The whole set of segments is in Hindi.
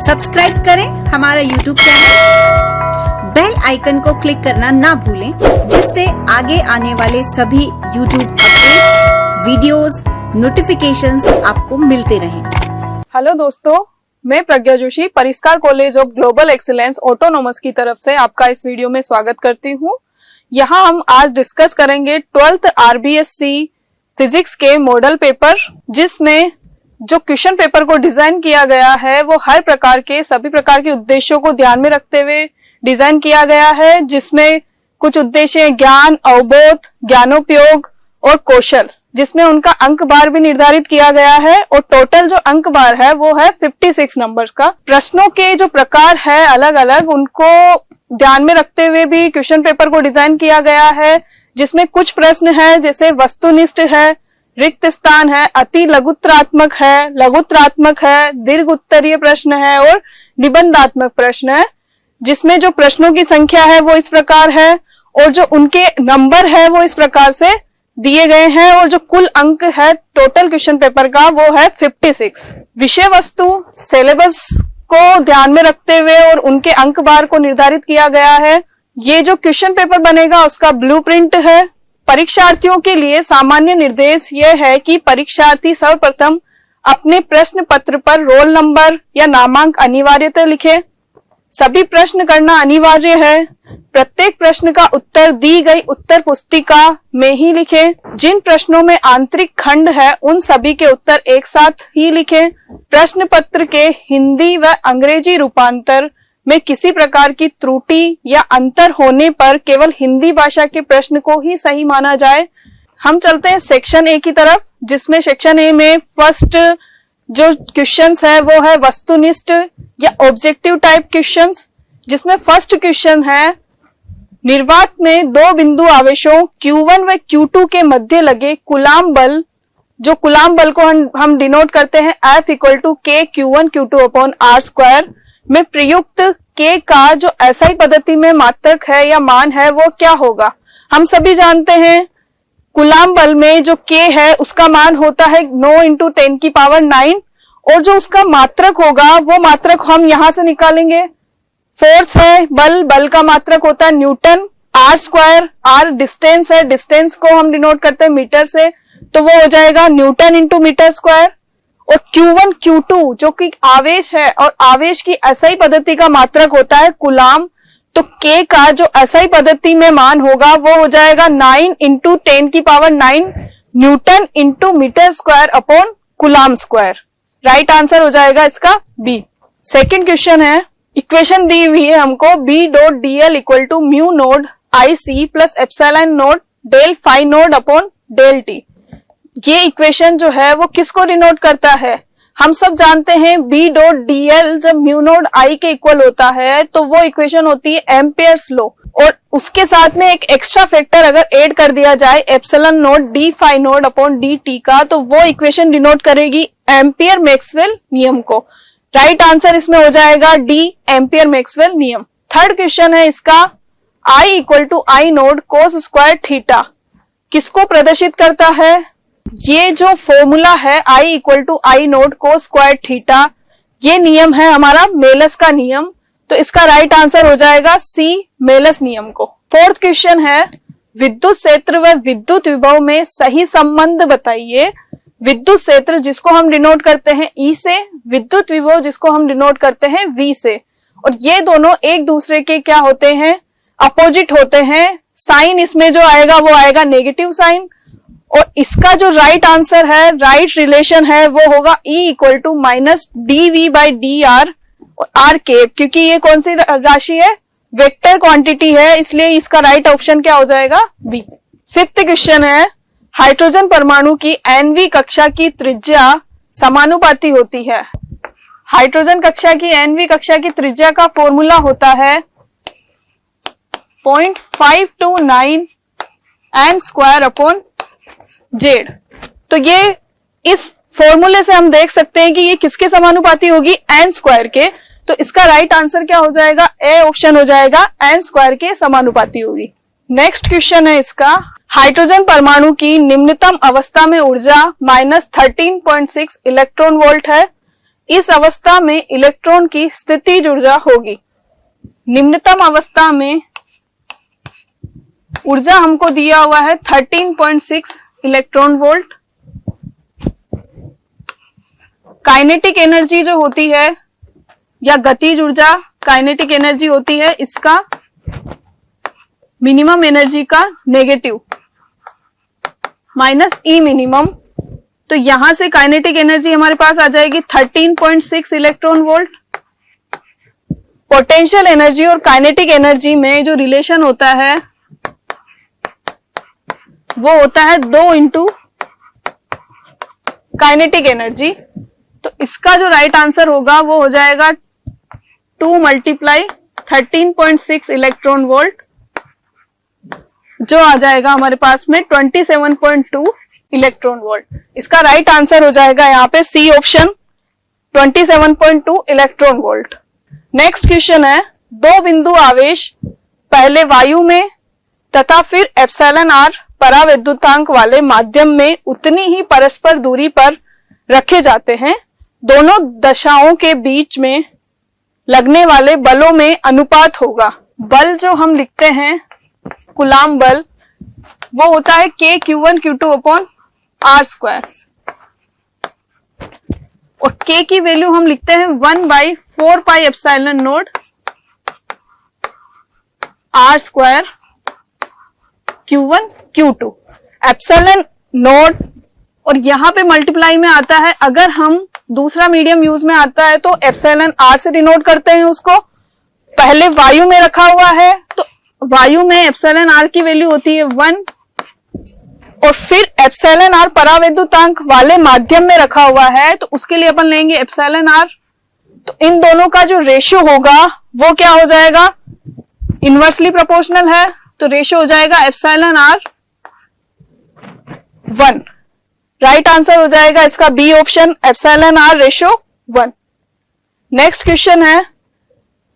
सब्सक्राइब करें हमारा YouTube चैनल, बेल आइकन को क्लिक करना ना भूलें, जिससे आगे आने वाले सभी YouTube अपडेट्स, वीडियोस, नोटिफिकेशंस आपको मिलते रहें। हेलो दोस्तों, मैं प्रज्ञा जोशी परिष्कार college of global excellence autonomous की तरफ से आपका इस वीडियो में स्वागत करती हूँ। यहाँ हम आज डिस्कस करेंगे 12th RBSc फिजिक्स के मॉडल पेपर, जिसमें जो क्वेश्चन पेपर को डिजाइन किया गया है वो हर प्रकार के सभी प्रकार के उद्देश्यों को ध्यान में रखते हुए डिजाइन किया गया है, जिसमें कुछ उद्देश्य ज्ञान, अवबोध, ज्ञानोपयोग और कौशल, जिसमें उनका अंक बार भी निर्धारित किया गया है और टोटल जो अंक बार है वो है 56 नंबर्स का। प्रश्नों के जो प्रकार है अलग अलग, उनको ध्यान में रखते हुए भी क्वेश्चन पेपर को डिजाइन किया गया है, जिसमें कुछ प्रश्न है जैसे वस्तुनिष्ठ है, रिक्त स्थान है, अति लघुत्तरात्मक है, दीर्घ उत्तरीय प्रश्न है और निबंधात्मक प्रश्न है, जिसमें जो प्रश्नों की संख्या है वो इस प्रकार है और जो उनके नंबर है वो इस प्रकार से दिए गए हैं और जो कुल अंक है टोटल क्वेश्चन पेपर का वो है 56। विषय वस्तु सिलेबस को ध्यान में रखते हुए और उनके अंक बार को निर्धारित किया गया है। ये जो क्वेश्चन पेपर बनेगा उसका ब्लूप्रिंट है। परीक्षार्थियों के लिए सामान्य निर्देश यह है कि परीक्षार्थी सर्वप्रथम अपने प्रश्न पत्र पर रोल नंबर या नामांक अनिवार्यतः लिखे। सभी प्रश्न करना अनिवार्य है। प्रत्येक प्रश्न का उत्तर दी गई उत्तर पुस्तिका में ही लिखे। जिन प्रश्नों में आंतरिक खंड है उन सभी के उत्तर एक साथ ही लिखे। प्रश्न पत्र के हिंदी व अंग्रेजी रूपांतर में किसी प्रकार की त्रुटि या अंतर होने पर केवल हिंदी भाषा के प्रश्न को ही सही माना जाए। हम चलते हैं सेक्शन ए की तरफ, जिसमें सेक्शन ए में फर्स्ट जो क्वेश्चंस है वो है वस्तुनिष्ठ या ऑब्जेक्टिव टाइप क्वेश्चंस, जिसमें फर्स्ट क्वेश्चन है निर्वात में दो बिंदु आवेशों Q1 व Q2 के मध्य लगे कूलाम बल, जो कूलाम बल को हम डिनोट करते हैं F = K Q1 Q2/r² में प्रयुक्त K का जो SI पद्धति में मात्रक है या मान है वो क्या होगा। हम सभी जानते हैं कूलाम बल में जो K है उसका मान होता है 9 × 10⁹ और जो उसका मात्रक होगा वो मात्रक हम यहां से निकालेंगे। फोर्स है, बल का मात्रक होता है न्यूटन, r², r डिस्टेंस है, डिस्टेंस को हम डिनोट करते हैं मीटर से, तो वो हो जाएगा न्यूटन × मीटर²। और Q1 Q2 जो कि आवेश है और आवेश की SI पद्धति का मात्रक होता है कूलाम, तो K का जो SI पद्धति में मान होगा वो हो जाएगा 9 × 10⁹ newton × metre coulomb. Right answer हो जाएगा इसका बी। सेकंड क्वेश्चन है, इक्वेशन दी हुई है हमको B.dl = mu naught IC + epsilon naught del phi naught upon del T. ये इक्वेशन जो है वो किसको डिनोट करता है। हम सब जानते हैं B.dl जब म्यू नोड I के इक्वल होता है तो वो इक्वेशन होती है एम्पियर्स लॉ, और उसके साथ में एक एक्स्ट्रा फैक्टर अगर ऐड कर दिया जाए epsilon naught D phi naught upon D T का, तो वो इक्वेशन डिनोट करेगी एम्पियर मैक्सवेल नियम को। राइट आंसर इसमें हो जाएगा डी, एम्पियर मैक्सवेल नियम। थर्ड क्वेश्चन है इसका I = I नोड cos² किसको प्रदर्शित करता है। ये जो फॉर्मूला है I = I नोड cos², ये नियम है हमारा मेलस का नियम, तो इसका राइट आंसर हो जाएगा सी, मेलस नियम को। फोर्थ क्वेश्चन है विद्युत क्षेत्र व विद्युत विभव में सही संबंध बताइए। विद्युत क्षेत्र जिसको हम डिनोट करते हैं E से, विद्युत विभव जिसको हम डिनोट करते हैं V से, और ये दोनों एक दूसरे के क्या होते हैं, अपोजिट होते हैं। साइन इसमें जो आएगा वो आएगा नेगेटिव साइन, और इसका जो राइट आंसर है, राइट रिलेशन है वो होगा E = -dV/dr और r², क्योंकि ये कौन सी राशि है, वेक्टर क्वांटिटी है, इसलिए इसका राइट ऑप्शन क्या हो जाएगा बी। फिफ्थ क्वेश्चन है हाइड्रोजन परमाणु की nवीं कक्षा की त्रिज्या समानुपाती होती है। हाइड्रोजन कक्षा की nवीं कक्षा की त्रिज्या का फॉर्मूला होता है 0.529 n²/z। तो ये इस फॉर्मूले से हम देख सकते हैं कि ये किसके समानुपाती होगी, n² के, तो इसका राइट आंसर क्या हो जाएगा, ए ऑप्शन हो जाएगा, n² के समानुपाती होगी। नेक्स्ट क्वेश्चन है इसका हाइड्रोजन परमाणु की निम्नतम अवस्था में ऊर्जा -13.6 इलेक्ट्रॉन वोल्ट है। इस अवस्था में इलेक्ट्रॉन की स्थितिज ऊर्जा होगी। निम्नतम अवस्था में ऊर्जा हमको दिया हुआ है 13.6 इलेक्ट्रॉन वोल्ट। काइनेटिक एनर्जी जो होती है या गतिज ऊर्जा काइनेटिक एनर्जी होती है, इसका मिनिमम एनर्जी का नेगेटिव माइनस ई मिनिमम। तो यहां से काइनेटिक एनर्जी हमारे पास आ जाएगी 13.6 इलेक्ट्रॉन वोल्ट। पोटेंशियल एनर्जी और काइनेटिक एनर्जी में जो रिलेशन होता है वो होता है 2 इंटू काइनेटिक एनर्जी। तो इसका जो राइट आंसर होगा वो हो जाएगा 2 मल्टीप्लाई 13.6 इलेक्ट्रॉन वोल्ट, जो आ जाएगा हमारे पास में 27.2 इलेक्ट्रॉन वोल्ट। इसका राइट आंसर हो जाएगा यहाँ पे C option 27.2 electron volt. Next question है, दो बिंदु आवेश पहले वायु में तथा फिर एप्सिलॉन आर परावैद्युतांक वाले माध्यम में उतनी ही परस्पर दूरी पर रखे जाते हैं। दोनों दशाओं के बीच में लगने वाले बलों में अनुपात होगा। बल जो हम लिखते हैं कूलाम बल, वो होता है K Q1 Q2 upon R square, और K की वैल्यू हम लिखते हैं 1/4 pi epsilon not R square Q1 Q2। Epsilon not और यहां पे मल्टीप्लाई में आता है, अगर हम दूसरा मीडियम यूज में आता है तो एप्सिलॉन आर से डिनोट करते हैं उसको। पहले वायु में रखा हुआ है तो वायु में एप्सिलॉन आर की वैल्यू होती है 1, और फिर एप्सिलॉन आर परावैद्युतांक वाले माध्यम में रखा हुआ है तो उसके लिए अपन लेंगे एप्सिलॉन आर। तो इन दोनों का जो रेशियो होगा वो क्या हो जाएगा, इनवर्सली प्रोपोर्शनल है, तो रेशियो हो जाएगा एप्सिलॉन आर 1। राइट आंसर हो जाएगा इसका B option, epsilon R ratio 1। Next question है,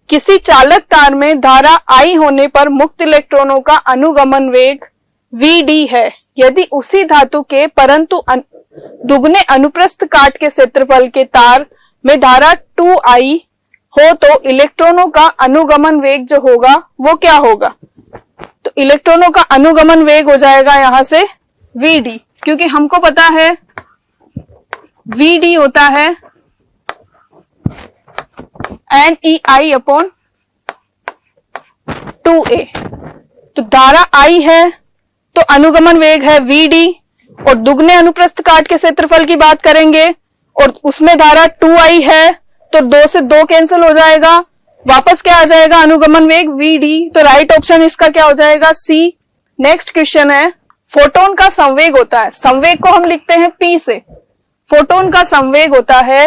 किसी चालक तार में धारा I होने पर मुक्त इलेक्ट्रॉनों का अनुगमन वेग Vd है। यदि उसी धातु के परंतु दुगने अनुप्रस्थ काट के क्षेत्रफल के तार में धारा 2I हो तो इलेक्ट्रॉनों का अनुगमन वेग जो होगा वो क्या होगा। तो इलेक्ट्रॉनों का अनुगमन वेग हो जाएगा यहां से Vd, क्योंकि हमको पता है Vd होता है NEI अपॉन 2A। तो धारा I है तो अनुगमन वेग है Vd, और दुगने अनुप्रस्थ काट के क्षेत्रफल की बात करेंगे और उसमें धारा 2I है तो 2 से 2 कैंसिल हो जाएगा, वापस क्या आ जाएगा अनुगमन वेग Vd। तो राइट ऑप्शन इसका क्या हो जाएगा C। नेक्स्ट क्वेश्चन है, फोटोन का संवेग होता है, संवेग को हम लिखते हैं P से। फोटोन का संवेग होता है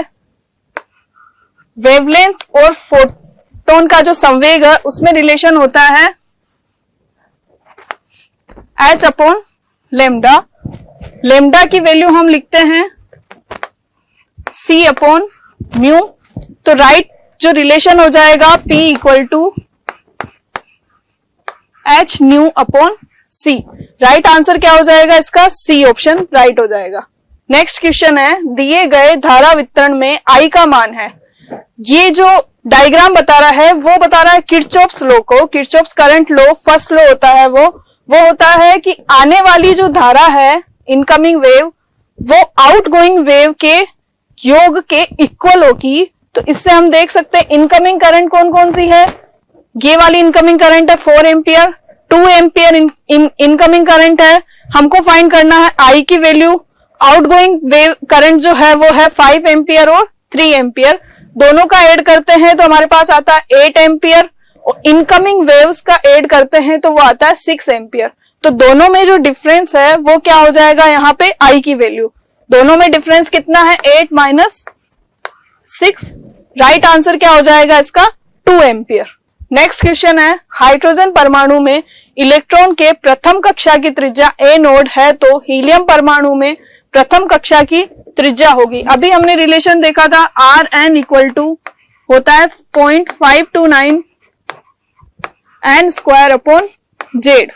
वेवलेंथ, और फोटोन का जो संवेग है उसमें रिलेशन होता है H अपॉन लेमडा। लेमडा की वैल्यू हम लिखते हैं C अपॉन म्यू। तो राइट जो रिलेशन हो जाएगा P equal to H nu upon C। Right answer क्या हो जाएगा इसका, C ऑप्शन राइट हो जाएगा। नेक्स्ट क्वेश्चन है, दिए गए धारा वितरण में I का मान है। ये जो डायग्राम बता रहा है वो बता रहा है किरचॉफ्स लॉ को, Kirchhoff's current law. First law होता है वो होता है कि आने वाली जो धारा है इनकमिंग वेव वो आउटगोइंग वेव के योग के इक्वल होगी। तो इससे हम देख सकते हैं इनकमिंग करंट कौन कौन सी है। ये वाली इनकमिंग करंट है 4 एम्पियर, 2 एम्पियर इनकमिंग करंट है। हमको फाइंड करना है I की वैल्यू। आउटगोइंग वेव करंट जो है वो है 5 एम्पियर और 3 एम्पियर। दोनों का ऐड करते हैं तो हमारे पास आता है 8 एम्पियर, और इनकमिंग वेव्स का ऐड करते हैं तो वो आता है 6 एम्पियर। तो दोनों में जो डिफरेंस है वो क्या हो जाएगा यहाँ पे I की वैल्यू। दोनों में डिफरेंस कितना है 8 माइनस 6। राइट आंसर क्या हो जाएगा इसका 2 एम्पियर। नेक्स्ट क्वेश्चन है, हाइड्रोजन परमाणु में इलेक्ट्रॉन के प्रथम कक्षा की त्रिज्या A नोड है तो हीलियम परमाणु में प्रथम कक्षा की त्रिज्या होगी। अभी हमने रिलेशन देखा था Rn इक्वल टू होता है 0.529 n स्क्वायर अपॉन जेड।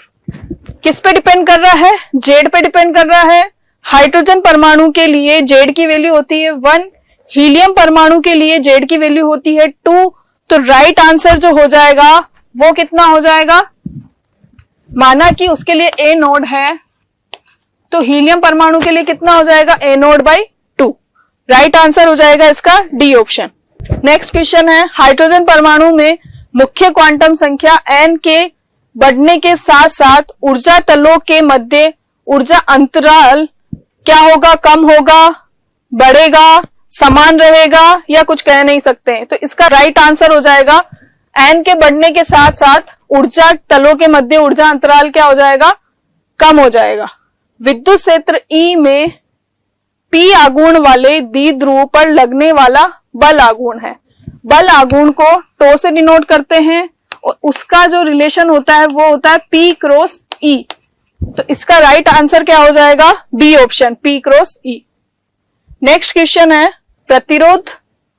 किस पे डिपेंड कर रहा है, जेड पे डिपेंड कर रहा है। हाइड्रोजन परमाणु के लिए जेड की वैल्यू होती है 1 हीलियम परमाणु के लिए जेड की वैल्यू होती है 2, तो राइट आंसर जो हो जाएगा वो कितना हो जाएगा, माना कि उसके लिए ए नोड है, तो हीलियम परमाणु के लिए कितना हो जाएगा, ए नोड बाई 2। राइट आंसर हो जाएगा इसका डी ऑप्शन। नेक्स्ट क्वेश्चन है, हाइड्रोजन परमाणु में मुख्य क्वांटम संख्या n के बढ़ने के साथ साथ ऊर्जा तलों के मध्य ऊर्जा अंतराल क्या होगा, कम होगा, बढ़ेगा, समान रहेगा, या कुछ कह नहीं सकते हैं। तो इसका राइट आंसर हो जाएगा n के बढ़ने के साथ साथ ऊर्जा तलों के मध्य ऊर्जा अंतराल क्या हो जाएगा, कम हो जाएगा। विद्युत क्षेत्र E में P आघूर्ण वाले द्विध्रुव पर लगने वाला बल आघूर्ण है। बल आघूर्ण को टो से डिनोट करते हैं और उसका जो रिलेशन होता है वो होता है P क्रॉस E। तो इसका राइट आंसर क्या हो जाएगा, B option, P cross E। Next question है, प्रतिरोध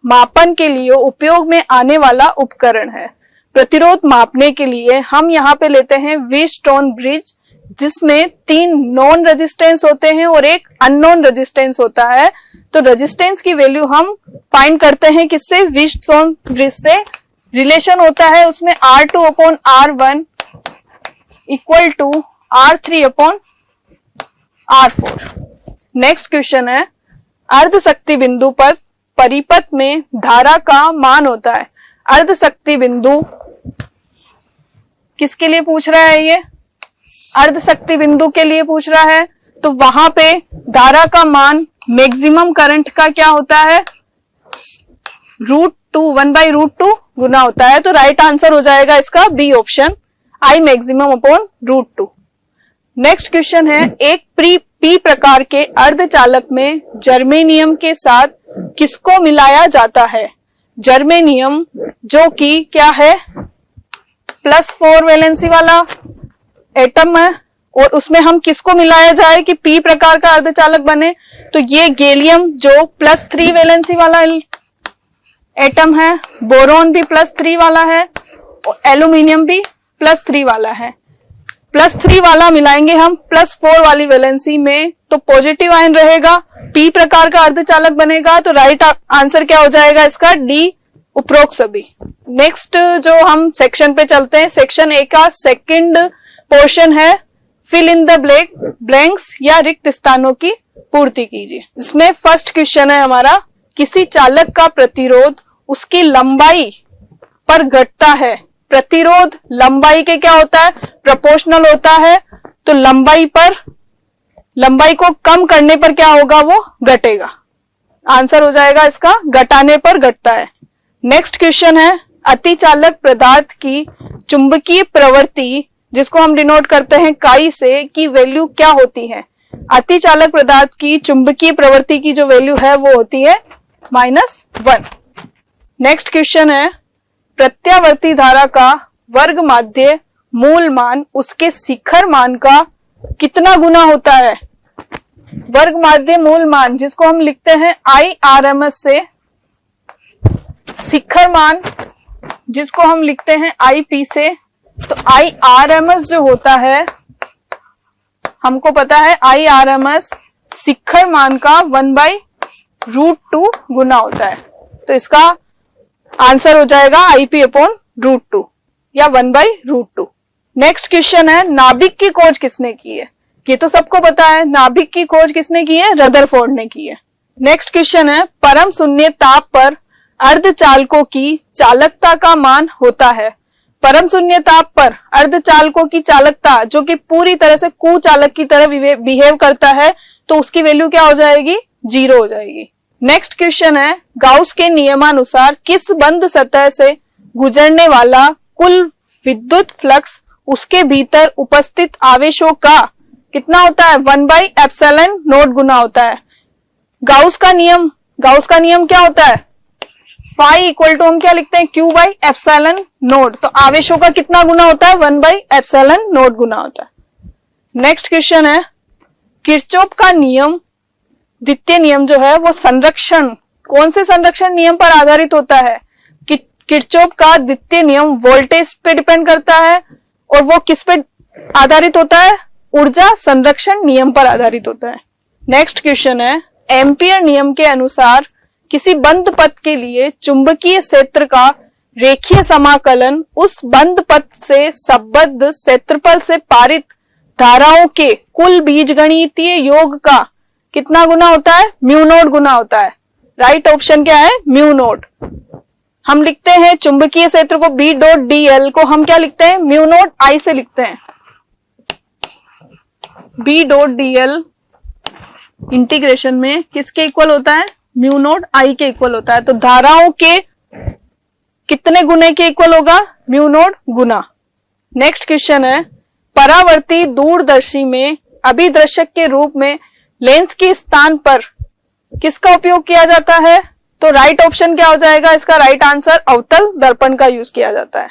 मापन के लिए उपयोग में आने वाला उपकरण है। प्रतिरोध मापने के लिए हम यहाँ पे लेते हैं व्हीटस्टोन ब्रिज, जिसमें 3 नॉन रेजिस्टेंस होते हैं और एक अननोन रेजिस्टेंस होता है। तो रेजिस्टेंस की वैल्यू हम फाइंड करते हैं किससे, व्हीटस्टोन ब्रिज से। रिलेशन होता है उसमें R2 upon R1 equal to R3 upon R4। Next question है, अर्ध शक्ति बिंदु पर परिपथ में धारा का मान होता है। अर्ध शक्ति बिंदु किसके लिए पूछ रहा है, ये अर्ध शक्ति बिंदु के लिए पूछ रहा है। तो वहां पे धारा का मान मैक्सिमम करंट का क्या होता है, √2 1/√2 गुना होता है। तो राइट आंसर हो जाएगा इसका B option, I maximum upon √2। Next question है, एक पी प्रकार के अर्धचालक में जर्मेनियम के साथ किसको मिलाया जाता है। जर्मेनियम जो कि क्या है, +4 वैलेंसी वाला एटम है, और उसमें हम किसको मिलाया जाए कि पी प्रकार का अर्धचालक बने। तो ये गैलियम जो +3 वैलेंसी वाला एटम है, बोरॉन भी +3 वाला है और एल्यूमिनियम भी +3 वाला है। +3 वाला मिलाएंगे हम +4 वाली वैलेंसी में, तो पॉजिटिव आयन रहेगा, पी प्रकार का अर्धचालक बनेगा। तो राइट आंसर क्या हो जाएगा इसका, डी उपरोक्त सभी। नेक्स्ट जो हम सेक्शन पे चलते हैं, सेक्शन ए का सेकंड पोर्शन है, फिल इन द ब्लैंक्स या रिक्त स्थानों की पूर्ति कीजिए। इसमें फर्स्ट क्वेश्चन है हमारा, किसी चालक का प्रतिरोध उसकी लंबाई पर घटता है। प्रतिरोध लंबाई के क्या होता है, प्रोपोर्शनल होता है। तो लंबाई को कम करने पर क्या होगा, वो घटेगा। आंसर हो जाएगा इसका घटाने पर घटता है। नेक्स्ट क्वेश्चन है, अतिचालक पदार्थ की चुंबकीय प्रवृत्ति, जिसको हम डिनोट करते हैं काई से, की वैल्यू क्या होती है। अतिचालक पदार्थ की चुंबकीय प्रवृत्ति की जो वैल्यू है वो होती है -1। नेक्स्ट क्वेश्चन है, प्रत्यावर्ती धारा का वर्ग माध्य मूल मान उसके शिखर मान का कितना गुना होता है। वर्ग माध्य मूल मान जिसको हम लिखते हैं IRMS से, शिखर मान जिसको हम लिखते हैं IP से। तो IRMS जो होता है, हमको पता है IRMS शिखर मान का 1/√2 गुना होता है। तो इसका आंसर हो जाएगा IP अपॉन √2 या 1/√2। नेक्स्ट क्वेश्चन है, नाभिक की खोज किसने की है। ये तो सबको पता है, नाभिक की खोज किसने की है, रदरफोर्ड ने की है। नेक्स्ट क्वेश्चन है, परम शून्य ताप पर अर्धचालकों की चालकता का मान होता है। परम शून्य ताप पर अर्धचालकों की चालकता जो कि पूरी तरह से कुचालक की तरह बिहेव करता है, तो उसकी वैल्यू क्या हो जाएगी, 0 हो जाएगी। नेक्स्ट क्वेश्चन है, गाउस के नियमानुसार किस बंद सतह से गुजरने वाला कुल विद्युत फ्लक्स उसके भीतर उपस्थित आवेशों का कितना होता है, 1/ε0 गुना होता है। गाउस का नियम क्या होता है, फाई इक्वल टू हम क्या लिखते हैं, Q/ε0। तो आवेशों का कितना गुना होता है, 1/ε0 गुना होता है। नेक्स्ट क्वेश्चन है, किरचॉफ का नियम द्वितीय नियम जो है वो संरक्षण, कौन से संरक्षण नियम पर आधारित होता है। किरचॉफ का द्वितीय नियम वोल्टेज पे डिपेंड करता है, और वो किस पे आधारित होता है, ऊर्जा संरक्षण नियम पर आधारित होता है। नेक्स्ट क्वेश्चन है, एम्पियर नियम के अनुसार किसी बंद पथ के लिए चुंबकीय क्षेत्र का रेखीय समाकलन उस बंद पथ से संबद्ध क्षेत्रफल से पारित धाराओं के कुल बीजगणितीय योग का कितना गुना होता है? म्यू नोट गुना होता है। राइट ऑप्शन क्या है? Mu naught. हम लिखते हैं चुंबकीय क्षेत्र को B डॉट dl को हम क्या लिखते हैं? म्यू नोट I से लिखते हैं। B डॉट dl इंटीग्रेशन में किसके इक्वल होता है? म्यू नोट I के इक्वल होता है। तो धाराओं के कितने गुने के इक्वल होगा? म्यू नोट गुना। नेक्स्ट क्वेश्चन है, परावर्ती दूरदर्शी में अभिदर्शक के रूप में लेंस के स्थान पर किसका उपयोग किया जाता है? तो राइट ऑप्शन क्या हो जाएगा? इसका राइट आंसर अवतल दर्पण का यूज किया जाता है।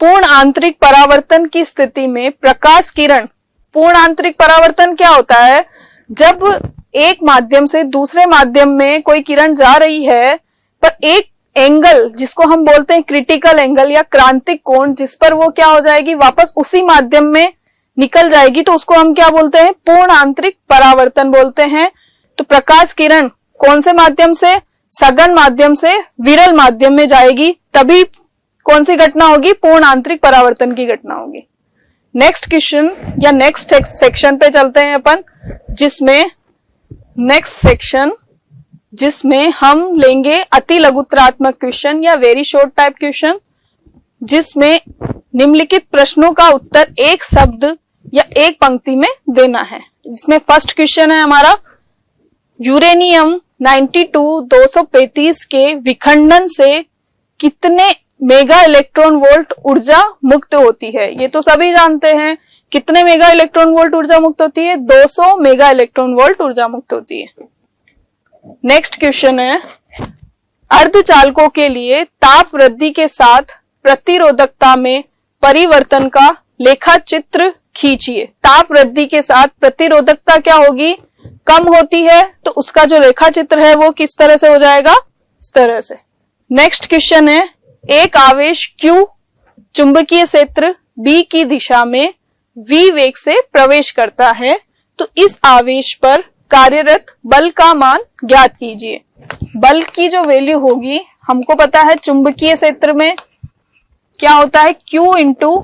पूर्ण आंतरिक परावर्तन की स्थिति में प्रकाश किरण, पूर्ण आंतरिक परावर्तन क्या होता है? जब एक माध्यम से दूसरे माध्यम में कोई किरण जा रही है पर एक एंगल जिसको हम बोलते हैं क्रिटिकल एंगल या क्रांतिक कोण, जिस पर वो क्या हो जाएगी? वापस उसी माध्यम में निकल जाएगी, तो उसको हम क्या बोलते हैं? पूर्ण आंतरिक परावर्तन बोलते हैं। तो प्रकाश किरण कौन से माध्यम से? सघन माध्यम से विरल माध्यम में जाएगी, तभी कौन सी घटना होगी? पूर्ण आंतरिक परावर्तन की घटना होगी। नेक्स्ट क्वेश्चन या नेक्स्ट सेक्शन पे चलते हैं अपन, जिसमें हम लेंगे अति लघुतरात्मक क्वेश्चन या वेरी शॉर्ट टाइप क्वेश्चन, जिसमें निम्नलिखित प्रश्नों का उत्तर एक शब्द या एक पंक्ति में देना है। इसमें फर्स्ट क्वेश्चन है हमारा, यूरेनियम 92-235 के विखंडन से कितने मेगा इलेक्ट्रॉन वोल्ट ऊर्जा मुक्त होती है? ये तो सभी जानते हैं। कितने मेगा इलेक्ट्रॉन वोल्ट ऊर्जा मुक्त होती है? 200 मेगा इलेक्ट्रॉन वोल्ट ऊर्जा मुक्त होती है। नेक्स्ट क्वेश्चन है, अर्धचालकों के लिए ताप वृद्धि के साथ प्रतिरोधकता में परिवर्तन का लेखा चित्र खींचिए। ताप वृद्धि के साथ प्रतिरोधकता क्या होगी? कम होती है, तो उसका जो रेखा चित्र है वो किस तरह से हो जाएगा? इस तरह से। नेक्स्ट क्वेश्चन है, एक आवेश Q चुंबकीय क्षेत्र B की दिशा में V वेग से प्रवेश करता है, तो इस आवेश पर कार्यरत बल का मान ज्ञात कीजिए। बल की जो वैल्यू होगी, हमको पता है चुंबकीय क्षेत्र में क्या होता है? Q into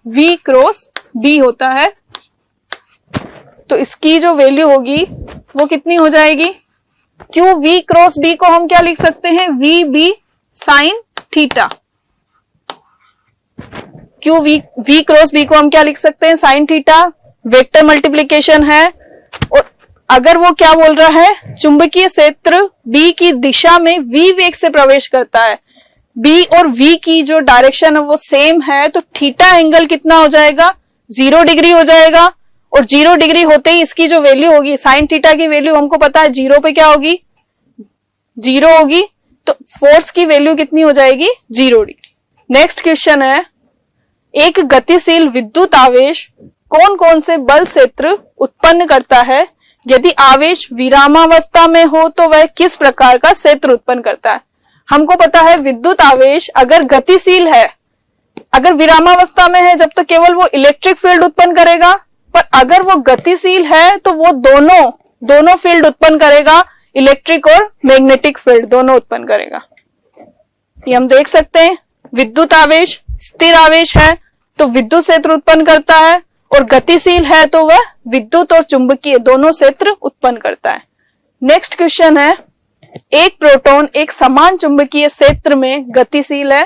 V cross B होता है। तो इसकी जो वैल्यू होगी वो कितनी हो जाएगी? Q V क्रॉस B को हम क्या लिख सकते हैं? VB sine theta. Q V cross B को हम क्या लिख सकते हैं? Sine theta. वेक्टर मल्टीप्लीकेशन है, और अगर वो क्या बोल रहा है? चुंबकीय क्षेत्र B की दिशा में V वेग से प्रवेश करता है, B और V की जो डायरेक्शन है वो सेम है, तो थीटा एंगल कितना हो जाएगा? 0 डिग्री हो जाएगा। और 0 डिग्री होते ही इसकी जो वैल्यू होगी, साइन थीटा की वैल्यू हमको पता है 0 पे क्या होगी? 0 होगी। तो फोर्स की वैल्यू कितनी हो जाएगी? 0 डिग्री। नेक्स्ट क्वेश्चन है, एक गतिशील विद्युत आवेश कौन कौन से बल क्षेत्र उत्पन्न करता है? यदि आवेश विरामावस्था में हो तो वह किस प्रकार का क्षेत्र उत्पन्न करता है? हमको पता है विद्युत आवेश अगर गतिशील है, अगर विरामावस्था में है जब तो केवल वो इलेक्ट्रिक फील्ड उत्पन्न करेगा, पर अगर वो गतिशील है तो वो दोनों फील्ड उत्पन्न करेगा, इलेक्ट्रिक और मैग्नेटिक फील्ड दोनों उत्पन्न करेगा। ये हम देख सकते हैं, विद्युत आवेश स्थिर आवेश है तो विद्युत क्षेत्र उत्पन्न करता है, और गतिशील है तो वह विद्युत और चुंबकीय दोनों क्षेत्र उत्पन्न करता है। नेक्स्ट क्वेश्चन है, एक प्रोटॉन एक समान चुंबकीय क्षेत्र में गतिशील है,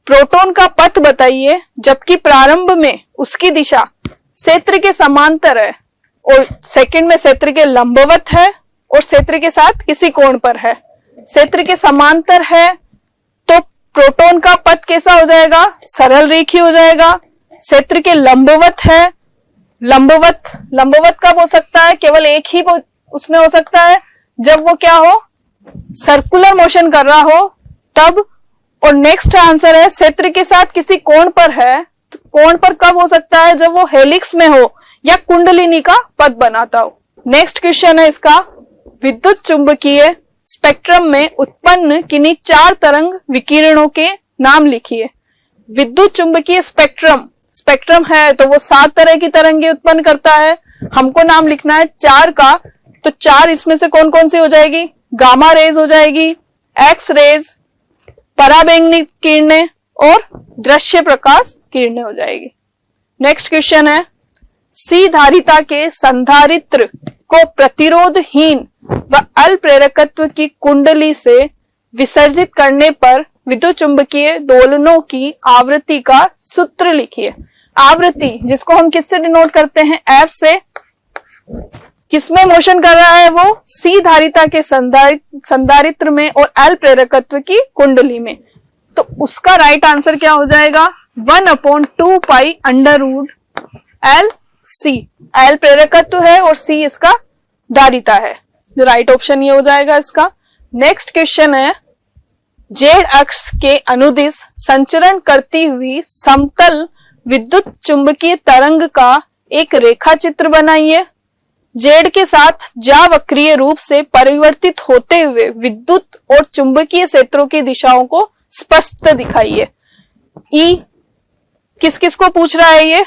प्रोटॉन का पथ बताइए जबकि प्रारंभ में उसकी दिशा क्षेत्र के समांतर है और सेकंड में क्षेत्र के लंबवत है और क्षेत्र के साथ किसी कोण पर है। क्षेत्र के समांतर है तो प्रोटॉन का पथ कैसा हो जाएगा? सरल रेखीय हो जाएगा। क्षेत्र के लंबवत है, लंबवत कब हो सकता है? केवल एक ही उसमें हो सकता है जब वो क्या हो? सर्कुलर मोशन कर रहा हो तब। और नेक्स्ट आंसर है, क्षेत्र के साथ किसी कोण पर है, तो कोण पर कब हो सकता है? जब वो हेलिक्स में हो या कुंडलिनी का पथ बनाता हो। नेक्स्ट क्वेश्चन है इसका, विद्युत चुंबकीय स्पेक्ट्रम में उत्पन्न किन्हीं 4 तरंग विकिरणों के नाम लिखिए। विद्युत चुंबकीय स्पेक्ट्रम है तो वो 7 तरह की तरंगे उत्पन्न करता है। हमको नाम लिखना है 4 का, तो 4 इसमें से कौन कौन सी हो जाएगी? गामा रेज हो जाएगी, एक्स रेज, पराबैंगनी किरणें और दृश्य प्रकाश किरणें हो जाएगी। नेक्स्ट क्वेश्चन है, सी धारिता के संधारित्र को प्रतिरोधहीन व अल्पप्रेरकत्व की कुंडली से विसर्जित करने पर विद्युत चुंबकीय दोलनों की आवृत्ति का सूत्र लिखिए। आवृत्ति जिसको हम किससे डिनोट करते हैं, एफ से। किसमें मोशन कर रहा है वो, सी धारिता के संधारित्र में और एल प्रेरकत्व की कुंडली में। तो उसका राइट आंसर क्या हो जाएगा, 1/2 pi under root L C. L प्रेरकत्व है और सी इसका धारिता है, जो राइट ऑप्शन ये हो जाएगा इसका। नेक्स्ट क्वेश्चन है, जेड अक्ष के अनुदिश संचरण करती हुई समतल विद्युत चुंबकीय तरंग का एक रेखा चित्र बनाइए। जेड के साथ ज्यावक्रीय रूप से परिवर्तित होते हुए विद्युत और चुंबकीय क्षेत्रों की दिशाओं को स्पष्ट दिखाइए। ई किस किस को पूछ रहा है, ये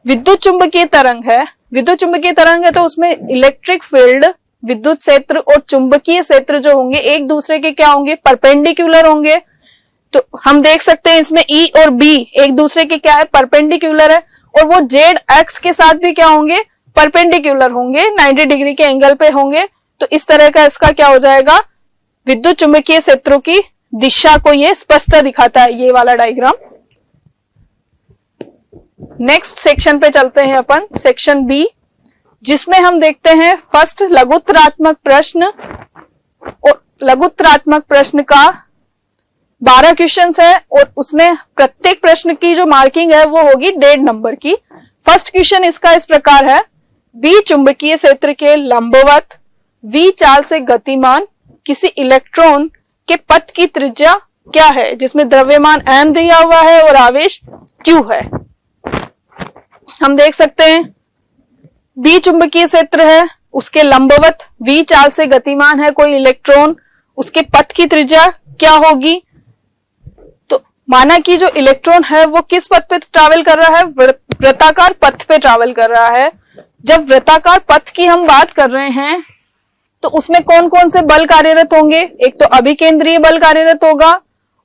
विद्युत चुंबकीय तरंग है। विद्युत चुंबकीय तरंग है तो उसमें इलेक्ट्रिक फील्ड, विद्युत क्षेत्र और चुंबकीय क्षेत्र जो होंगे एक दूसरे के क्या होंगे, परपेंडिकुलर होंगे। तो हम देख सकते हैं इसमें ई और बी एक दूसरे के क्या है, परपेंडिकुलर है, और वो जेड एक्स के साथ भी क्या होंगे, परपेंडिकुलर होंगे, 90 डिग्री के एंगल पे होंगे। तो इस तरह का इसका क्या हो जाएगा, विद्युत चुंबकीय क्षेत्रों की दिशा को ये स्पष्ट दिखाता है, ये वाला डायग्राम। नेक्स्ट सेक्शन पे चलते हैं अपन, सेक्शन बी, जिसमें हम देखते हैं फर्स्ट लघुत्तरात्मक प्रश्न। और लघुत्तरात्मक प्रश्न का 12 क्वेश्चंस है और उसमें प्रत्येक प्रश्न की जो मार्किंग है वो होगी 1.5 नंबर की। फर्स्ट क्वेश्चन इसका इस प्रकार है, बी चुंबकीय क्षेत्र के लंबवत वी चाल से गतिमान किसी इलेक्ट्रॉन के पथ की त्रिज्या क्या है, जिसमें द्रव्यमान m दिया हुआ है और आवेश q है। हम देख सकते हैं बी चुंबकीय क्षेत्र है, उसके लंबवत v चाल से गतिमान है कोई इलेक्ट्रॉन, उसके पथ की त्रिज्या क्या होगी। तो माना कि जो इलेक्ट्रॉन है वो किस पथ पे ट्रैवल कर रहा है, वृत्ताकार पथ पे ट्रैवल कर रहा है। जब वृत्ताकार पथ की हम बात कर रहे हैं तो उसमें कौन कौन से बल कार्यरत होंगे, एक तो अभिकेंद्रीय बल कार्यरत होगा,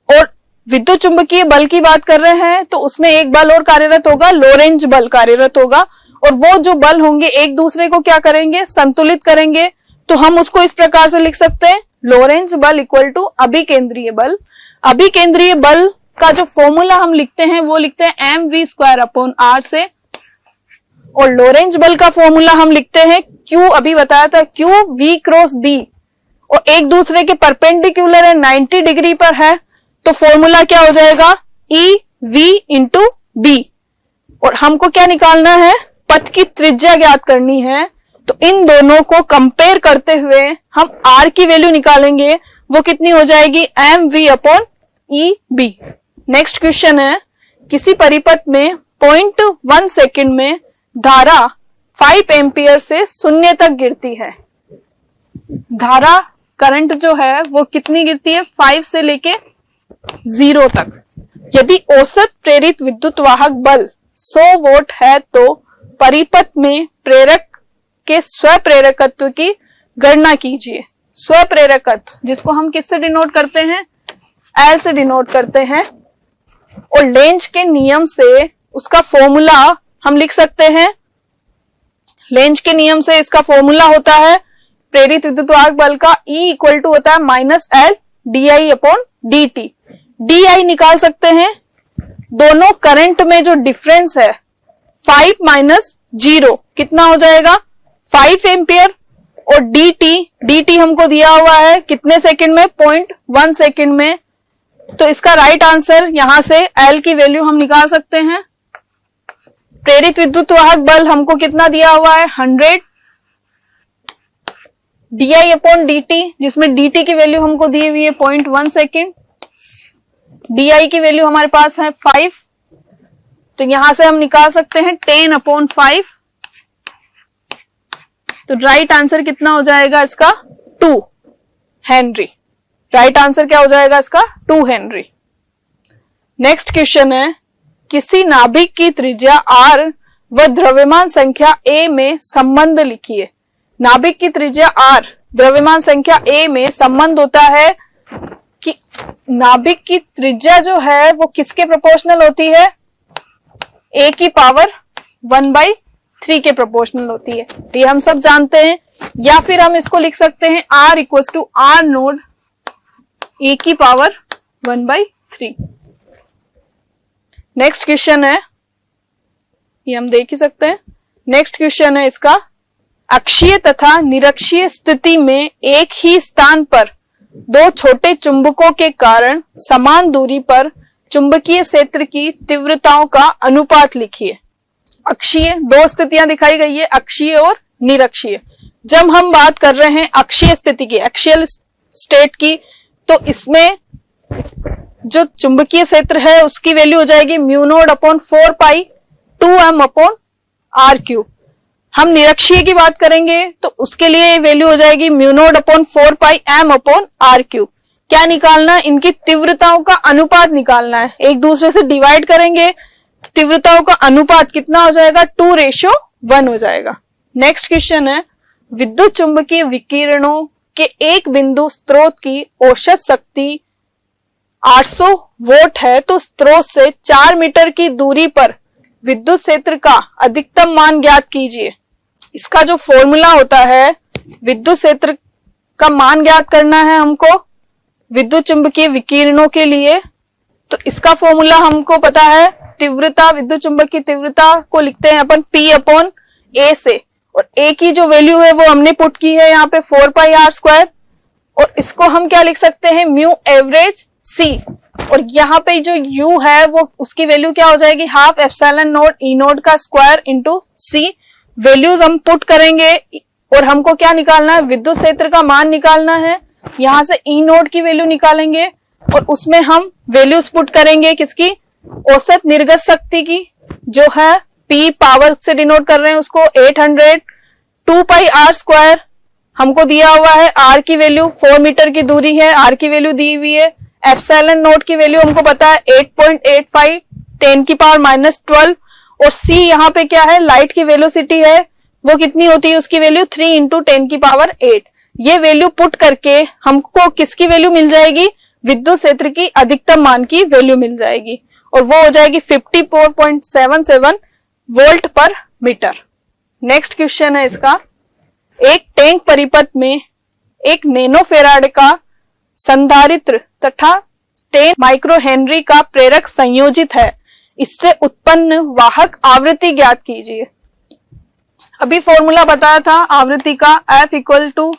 और विद्युत चुंबकीय बल की बात कर रहे हैं तो उसमें एक बल और कार्यरत होगा, लोरेंज बल कार्यरत होगा, और वो जो बल होंगे एक दूसरे को क्या करेंगे, संतुलित करेंगे। तो हम उसको इस प्रकार से लिख सकते हैं, लोरेंज बल इक्वल टू अभिकेंद्रीय बल। अभिकेंद्रीय बल का जो फॉर्मूला हम लिखते हैं वो लिखते हैं mv²/r से, और लोरेंज बल का फॉर्मूला हम लिखते हैं Q, अभी बताया था Q v क्रॉस b, और एक दूसरे के परपेंडिकुलर है, 90 डिग्री पर है, तो फॉर्मूला क्या हो जाएगा, E v इंटू b। और हमको क्या निकालना है, पथ की त्रिज्या ज्ञात करनी है। तो इन दोनों को कंपेयर करते हुए हम r की वैल्यू निकालेंगे, वो कितनी हो जाएगी, mv/EB। नेक्स्ट क्वेश्चन है, किसी परिपथ में 0.1 सेकेंड में धारा 5 एम्पियर से 0 तक गिरती है। धारा करंट जो है वो कितनी गिरती है, 5 से लेके 0 तक। यदि औसत प्रेरित विद्युत वाहक बल 100 वोल्ट है तो परिपथ में प्रेरक के स्वप्रेरकत्व की गणना कीजिए। स्वप्रेरकत्व जिसको हम किससे डिनोट करते हैं, एल से डिनोट करते हैं, और लेंज के नियम से उसका फॉर्मूला हम लिख सकते हैं। लेंज के नियम से इसका फॉर्मूला होता है प्रेरित विद्युत वाहक बल का E इक्वल टू होता है -L di/dt। di निकाल सकते हैं, दोनों करंट में जो डिफरेंस है 5 - 0 कितना हो जाएगा, 5 एम्पियर, और dt हमको दिया हुआ है कितने सेकंड में, 0.1 सेकंड में। तो इसका राइट आंसर यहां से L की वैल्यू हम निकाल सकते हैं। प्रेरित विद्युत वाहक बल हमको कितना दिया हुआ है, 100 di/dt, जिसमें dt की वैल्यू हमको दी हुई है 0.1 सेकेंड, di की वैल्यू हमारे पास है 5। तो यहां से हम निकाल सकते हैं 10/5। तो राइट आंसर कितना हो जाएगा इसका, 2 हेनरी। राइट आंसर क्या हो जाएगा इसका, 2 हेनरी। नेक्स्ट क्वेश्चन है, किसी नाभिक की त्रिज्या r व द्रव्यमान संख्या a में संबंध लिखिए। नाभिक की त्रिज्या r द्रव्यमान संख्या A में संबंध होता है कि नाभिक की त्रिज्या जो है वो किसके प्रोपोर्शनल होती है, A की पावर 1/3 के प्रोपोर्शनल होती है, ये हम सब जानते हैं। या फिर हम इसको लिख सकते हैं R equals to R naught A की पावर 1/3। नेक्स्ट क्वेश्चन है, ये हम देख ही सकते हैं। नेक्स्ट क्वेश्चन है इसका, अक्षीय तथा निरक्षीय स्थिति में एक ही स्थान पर दो छोटे चुंबकों के कारण समान दूरी पर चुंबकीय क्षेत्र की तीव्रताओं का अनुपात लिखिए। अक्षीय दो स्थितियां दिखाई गई है, अक्षीय और निरक्षीय। जब हम बात कर रहे हैं अक्षीय स्थिति की, एक्सियल स्टेट की, तो इसमें जो चुंबकीय क्षेत्र है उसकी वैल्यू हो जाएगी म्यू नोड अपॉन 4 पाई 2m अपॉन r क्यूब। हम निरक्षीय की बात करेंगे तो उसके लिए वैल्यू हो जाएगी म्यू नोड अपॉन 4 पाई m अपॉन r क्यूब। क्या निकालना है, इनकी तीव्रताओं का अनुपात निकालना है। एक दूसरे से डिवाइड करेंगे तो तीव्रताओं का अनुपात कितना हो जाएगा, 2:1 हो जाएगा। नेक्स्ट क्वेश्चन है, विद्युत चुंबकीय विकिरणों के एक बिंदु स्रोत की औसत शक्ति 800 वोल्ट है, तो स्रोत से 4 मीटर की दूरी पर विद्युत क्षेत्र का अधिकतम मान ज्ञात कीजिए। इसका जो फॉर्मूला होता है, विद्युत क्षेत्र का मान ज्ञात करना है हमको विद्युत चुंबकीय विकिरणों के लिए, तो इसका फॉर्मूला हमको पता है, तीव्रता, विद्युत चुंबक की तीव्रता को लिखते हैं अपन P अपॉन A से, और A की जो वैल्यू है वो हमने पुट की है यहाँ पे 4 पाई r स्क्वायर, और इसको हम क्या लिख सकते हैं, म्यू एवरेज C, और यहाँ पे जो U है वो उसकी वैल्यू क्या हो जाएगी, half epsilon note E note का स्क्वायर इंटू C। वैल्यूज हम पुट करेंगे और हमको क्या निकालना है, विद्युत क्षेत्र का मान निकालना है। यहां से E नोट की वैल्यू निकालेंगे और उसमें हम वैल्यूज पुट करेंगे किसकी, औसत निर्गत शक्ति की, जो है P पावर से डिनोट कर रहे हैं उसको 800 2 पाई r स्क्वायर। हमको दिया हुआ है R की वैल्यू 4 मीटर की दूरी है, R की वैल्यू दी हुई है। एप्सिलॉन नोट की वैल्यू हमको पता है 8.85 10 की पावर -12, और C यहाँ पे क्या है, लाइट की वेलोसिटी है, वो कितनी होती है, उसकी वैल्यू 3 इंटू 10 की पावर 8। ये वैल्यू पुट करके हमको किसकी वैल्यू मिल जाएगी, विद्युत क्षेत्र की अधिकतम मान की वैल्यू मिल जाएगी, और वो हो जाएगी 54.77 वोल्ट पर मीटर। नेक्स्ट क्वेश्चन है इसका, एक टैंक परिपथ में एक नैनो फेराड का संधारित्र तथा 10 माइक्रो हेनरी का प्रेरक संयोजित है, इससे उत्पन्न वाहक आवृत्ति ज्ञात कीजिए। अभी फॉर्मूला बताया था आवृत्ति का, F इक्वल टू,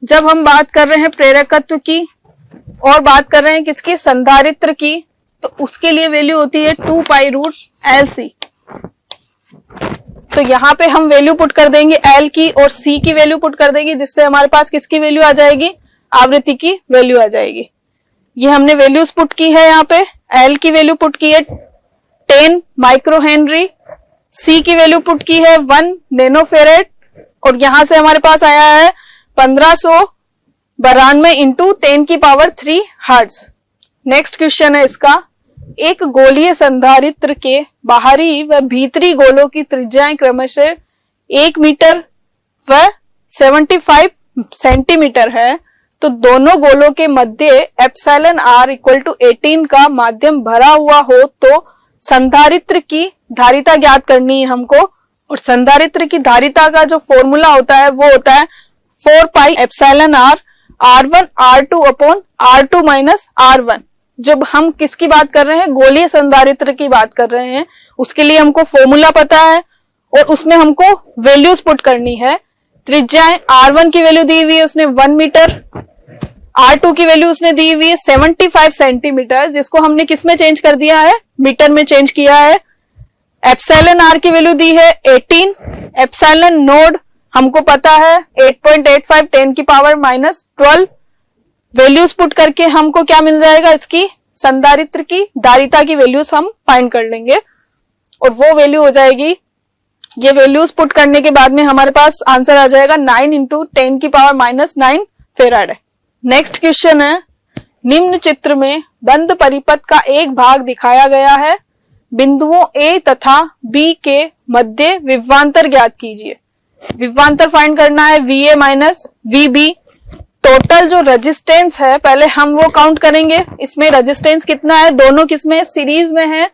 जब हम बात कर रहे हैं प्रेरकत्व की और बात कर रहे हैं किसकी, संधारित्र की, तो उसके लिए वैल्यू होती है 2 पाई रूट LC। तो यहाँ पे हम वैल्यू पुट कर देंगे L की और C की वैल्यू पुट कर देंगे, जिससे हमारे पास किसकी वैल्यू आ जाएगी, आवृत्ति की वैल्यू आ जाएगी। ये हमने वैल्यूज पुट की है, यहाँ पे L की वैल्यू पुट की है 10 माइक्रो हेनरी, C की वैल्यू पुट की है 1 नैनो फेरेड, और यहां से हमारे पास आया है 1592 इंटू 10 की पावर 3 हर्ट्ज। नेक्स्ट क्वेश्चन है इसका, एक गोलीय संधारित्र के बाहरी व भीतरी गोलों की त्रिज्याएं क्रमशः 1 मीटर व 75 सेंटीमीटर है, तो दोनों गोलों के मध्य एप्सिलॉन r इक्वल टू 18 का माध्यम भरा हुआ हो तो संधारित्र की धारिता ज्ञात करनी है हमको। और संधारित्र की धारिता का जो फॉर्मूला होता है वो होता है 4 pi epsilon r r1 r2 upon r2 minus r1। जब हम किसकी बात कर रहे हैं, गोलीय संधारित्र की बात कर रहे हैं, उसके लिए हमको फॉर्मूला पता है और उसमें हमको वैल्यूज पुट करनी है। त्रिज्याएं, r1 की वैल्यू दी हुई है उसने 1 मीटर, R2 की वैल्यू उसने दी हुई है 75 सेंटीमीटर, जिसको हमने किस में चेंज कर दिया है, मीटर में चेंज किया है। एप्सिलॉन r की वैल्यू दी है 18, एप्सिलॉन नोड हमको पता है 8.85 10 की पावर -12। वैल्यूज पुट करके हमको क्या मिल जाएगा, इसकी संधारित्र की धारिता की वैल्यूज हम फाइंड कर लेंगे और वो वैल्यू हो जाएगी, ये वैल्यूज पुट करने के बाद में हमारे पास आंसर आ जाएगा 9 इंटू 10 की पावर -9 फेराड है। नेक्स्ट क्वेश्चन है, निम्न चित्र में बंद परिपथ का एक भाग दिखाया गया है, बिंदुओं A तथा B के मध्य विभवांतर ज्ञात कीजिए। विभवांतर फाइंड करना है VA माइनस VB। टोटल जो रेजिस्टेंस है पहले हम वो काउंट करेंगे। इसमें रेजिस्टेंस कितना है, दोनों किसमें सीरीज में है,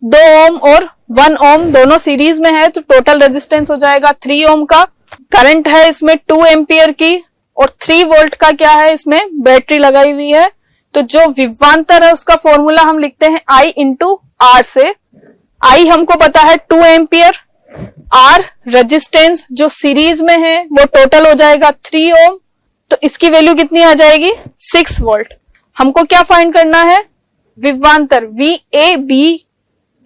2 ओम और 1 ओम दोनों सीरीज में है, तो टोटल रेजिस्टेंस हो जाएगा 3 ओम का। करंट है इसमें 2 एम्पियर की और 3 वोल्ट का क्या है, इसमें बैटरी लगाई हुई है। तो जो विभवांतर है उसका फॉर्मूला हम लिखते हैं I इंटू R से। I हमको पता है 2 एम्पियर, R रेजिस्टेंस जो सीरीज में है वो टोटल हो जाएगा 3 ओम, तो इसकी वैल्यू कितनी आ जाएगी 6 वोल्ट। हमको क्या फाइंड करना है, विभवांतर VAB,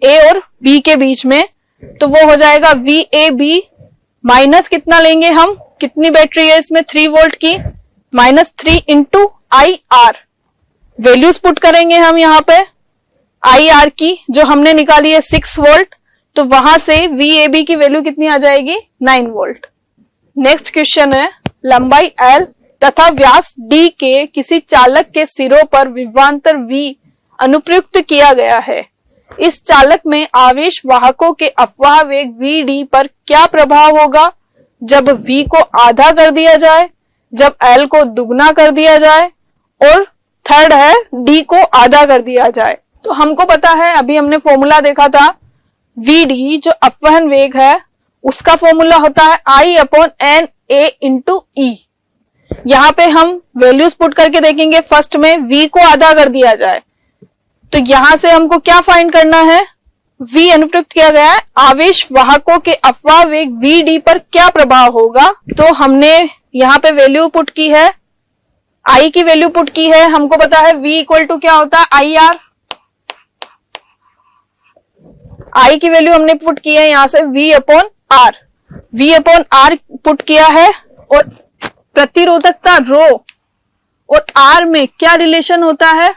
A और B के बीच में, तो वो हो जाएगा VAB माइनस कितना लेंगे हम, कितनी बैटरी है इसमें 3 वोल्ट की, -3 इंटू IR। वैल्यूज पुट करेंगे हम यहाँ पे IR की जो हमने निकाली है 6 वोल्ट, तो वहां से VAB की वैल्यू कितनी आ जाएगी 9 वोल्ट। नेक्स्ट क्वेश्चन है, लंबाई L तथा व्यास D के किसी चालक के सिरों पर विभवांतर V अनुप्रयुक्त किया गया है। इस चालक में आवेश वाहकों के अपवाह वेग VD पर क्या प्रभाव होगा जब V को आधा कर दिया जाए, जब L को दुगना कर दिया जाए, और थर्ड है D को आधा कर दिया जाए। तो हमको पता है, अभी हमने फॉर्मूला देखा था, VD जो अपवहन वेग है उसका फॉर्मूला होता है I/NA इंटू E। यहाँ पे हम वैल्यूज पुट करके देखेंगे। फर्स्ट में V को आधा कर दिया जाए, तो यहां से हमको क्या फाइंड करना है, V अनुप्रयुक्त किया गया है, आवेश वाहकों के अपवाह वेग VD पर क्या प्रभाव होगा। तो हमने यहाँ पे वैल्यू पुट की है, I की वैल्यू पुट की है। हमको पता है V इक्वल टू क्या होता है IR। I की वैल्यू हमने पुट की है यहां से V/R। V/R पुट किया है, और प्रतिरोधकता रो और R में क्या रिलेशन होता है,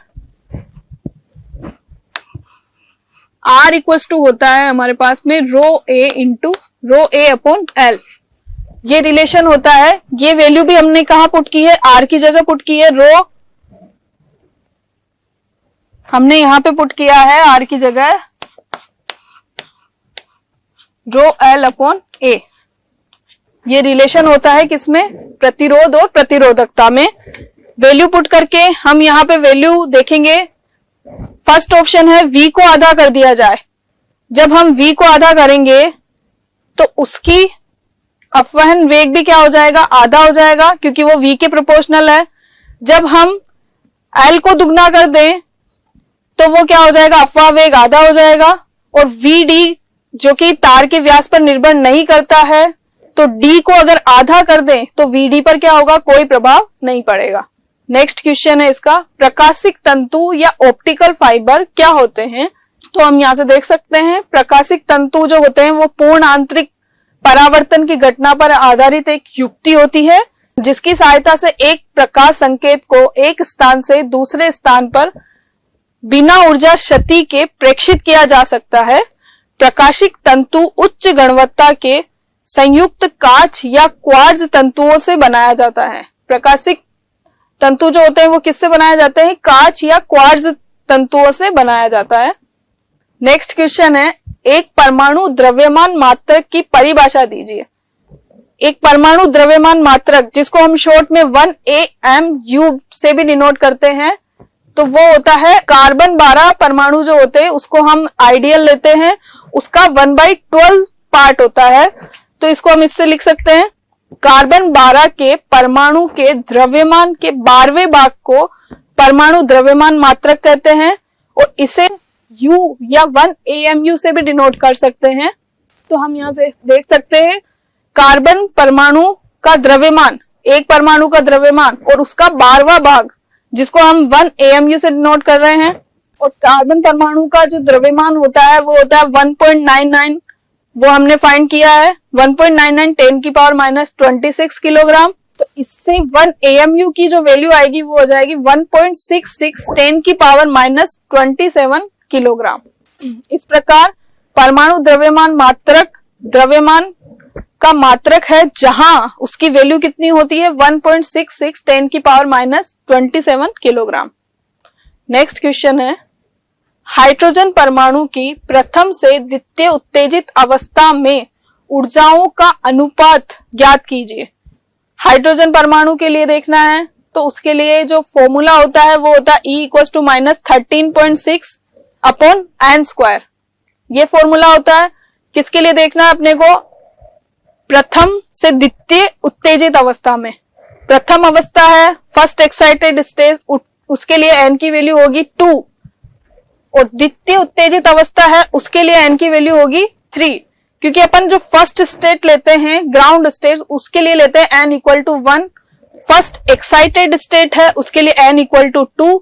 R इक्वल्स टू होता है हमारे पास में ρA इंटू ρA/L, ये रिलेशन होता है। ये वैल्यू भी हमने कहा पुट की है, R की जगह पुट की है, रो हमने यहां पे पुट किया है R की जगह ρL/A। ये रिलेशन होता है किसमें, प्रतिरोध और प्रतिरोधकता में। वैल्यू पुट करके हम यहाँ पे वैल्यू देखेंगे। फर्स्ट ऑप्शन है V को आधा कर दिया जाए। जब हम V को आधा करेंगे तो उसकी अपवहन वेग भी क्या हो जाएगा, आधा हो जाएगा, क्योंकि वो V के प्रोपोर्शनल है। जब हम L को दुगना कर दें तो वो क्या हो जाएगा, अपवाह वेग आधा हो जाएगा। और VD जो कि तार के व्यास पर निर्भर नहीं करता है, तो D को अगर आधा कर दें तो VD पर क्या होगा, कोई प्रभाव नहीं पड़ेगा। नेक्स्ट क्वेश्चन है इसका, प्रकाशिक तंतु या ऑप्टिकल फाइबर क्या होते हैं। तो हम यहां से देख सकते हैं, प्रकाशिक तंतु जो होते हैं वो पूर्ण आंतरिक परावर्तन की घटना पर आधारित एक युक्ति होती है, जिसकी सहायता से एक प्रकाश संकेत को एक स्थान से दूसरे स्थान पर बिना ऊर्जा क्षति के प्रेषित किया जा सकता है। प्रकाशिक तंतु उच्च गुणवत्ता के संयुक्त कांच या क्वार्ट्ज तंतुओं से बनाया जाता है। प्रकाशिक तंतु जो होते हैं वो किससे बनाए जाते हैं, कांच या क्वार्ट्ज तंतुओं से बनाया जाता है। नेक्स्ट क्वेश्चन है, एक परमाणु द्रव्यमान मात्रक की परिभाषा दीजिए। एक परमाणु द्रव्यमान मात्रक जिसको हम शॉर्ट में 1AMU से भी डिनोट करते हैं, तो वो होता है कार्बन 12 परमाणु जो होते हैं उसको हम आइडियल लेते हैं, उसका 1/12 पार्ट होता है। तो इसको हम इससे लिख सकते हैं, कार्बन 12 के परमाणु के द्रव्यमान के 12वें भाग को परमाणु द्रव्यमान मात्रक कहते हैं, और इसे U या 1AMU से भी डिनोट कर सकते हैं। तो हम यहां से देख सकते हैं, कार्बन परमाणु का द्रव्यमान, एक परमाणु का द्रव्यमान और उसका 12वां भाग जिसको हम 1AMU से डिनोट कर रहे हैं, और कार्बन परमाणु का जो द्रव्यमान होता है वो होता है 1.99, वो हमने फाइंड किया है 1.99 10⁻⁻26 किलोग्राम। तो इससे 1AMU की जो वैल्यू आएगी वो हो जाएगी 1.66 10⁻⁻27 किलोग्राम। इस प्रकार परमाणु द्रव्यमान मात्रक द्रव्यमान का मात्रक है जहां उसकी वैल्यू कितनी होती है 1.66 10⁻⁻27 किलोग्राम। नेक्स्ट क्वेश्चन है, हाइड्रोजन परमाणु की प्रथम से द्वितीय उत्तेजित अवस्था में ऊर्जाओं का अनुपात ज्ञात कीजिए। हाइड्रोजन परमाणु के लिए देखना है तो उसके लिए जो फॉर्मूला होता है वो होता है E equals to -13.6 upon n square. ये फॉर्मूला होता है। किसके लिए देखना है अपने को? प्रथम से द्वितीय उत्तेजित अवस्था में। प्रथम अवस्था है फर्स्ट एक्साइटेड स्टेज, उसके लिए n की वैल्यू होगी 2, और द्वितीय उत्तेजित अवस्था है उसके लिए n की वैल्यू होगी 3, क्योंकि अपन जो फर्स्ट स्टेट लेते हैं ग्राउंड स्टेट उसके लिए लेते हैं n equal to 1, first excited state है उसके लिए n इक्वल टू 2,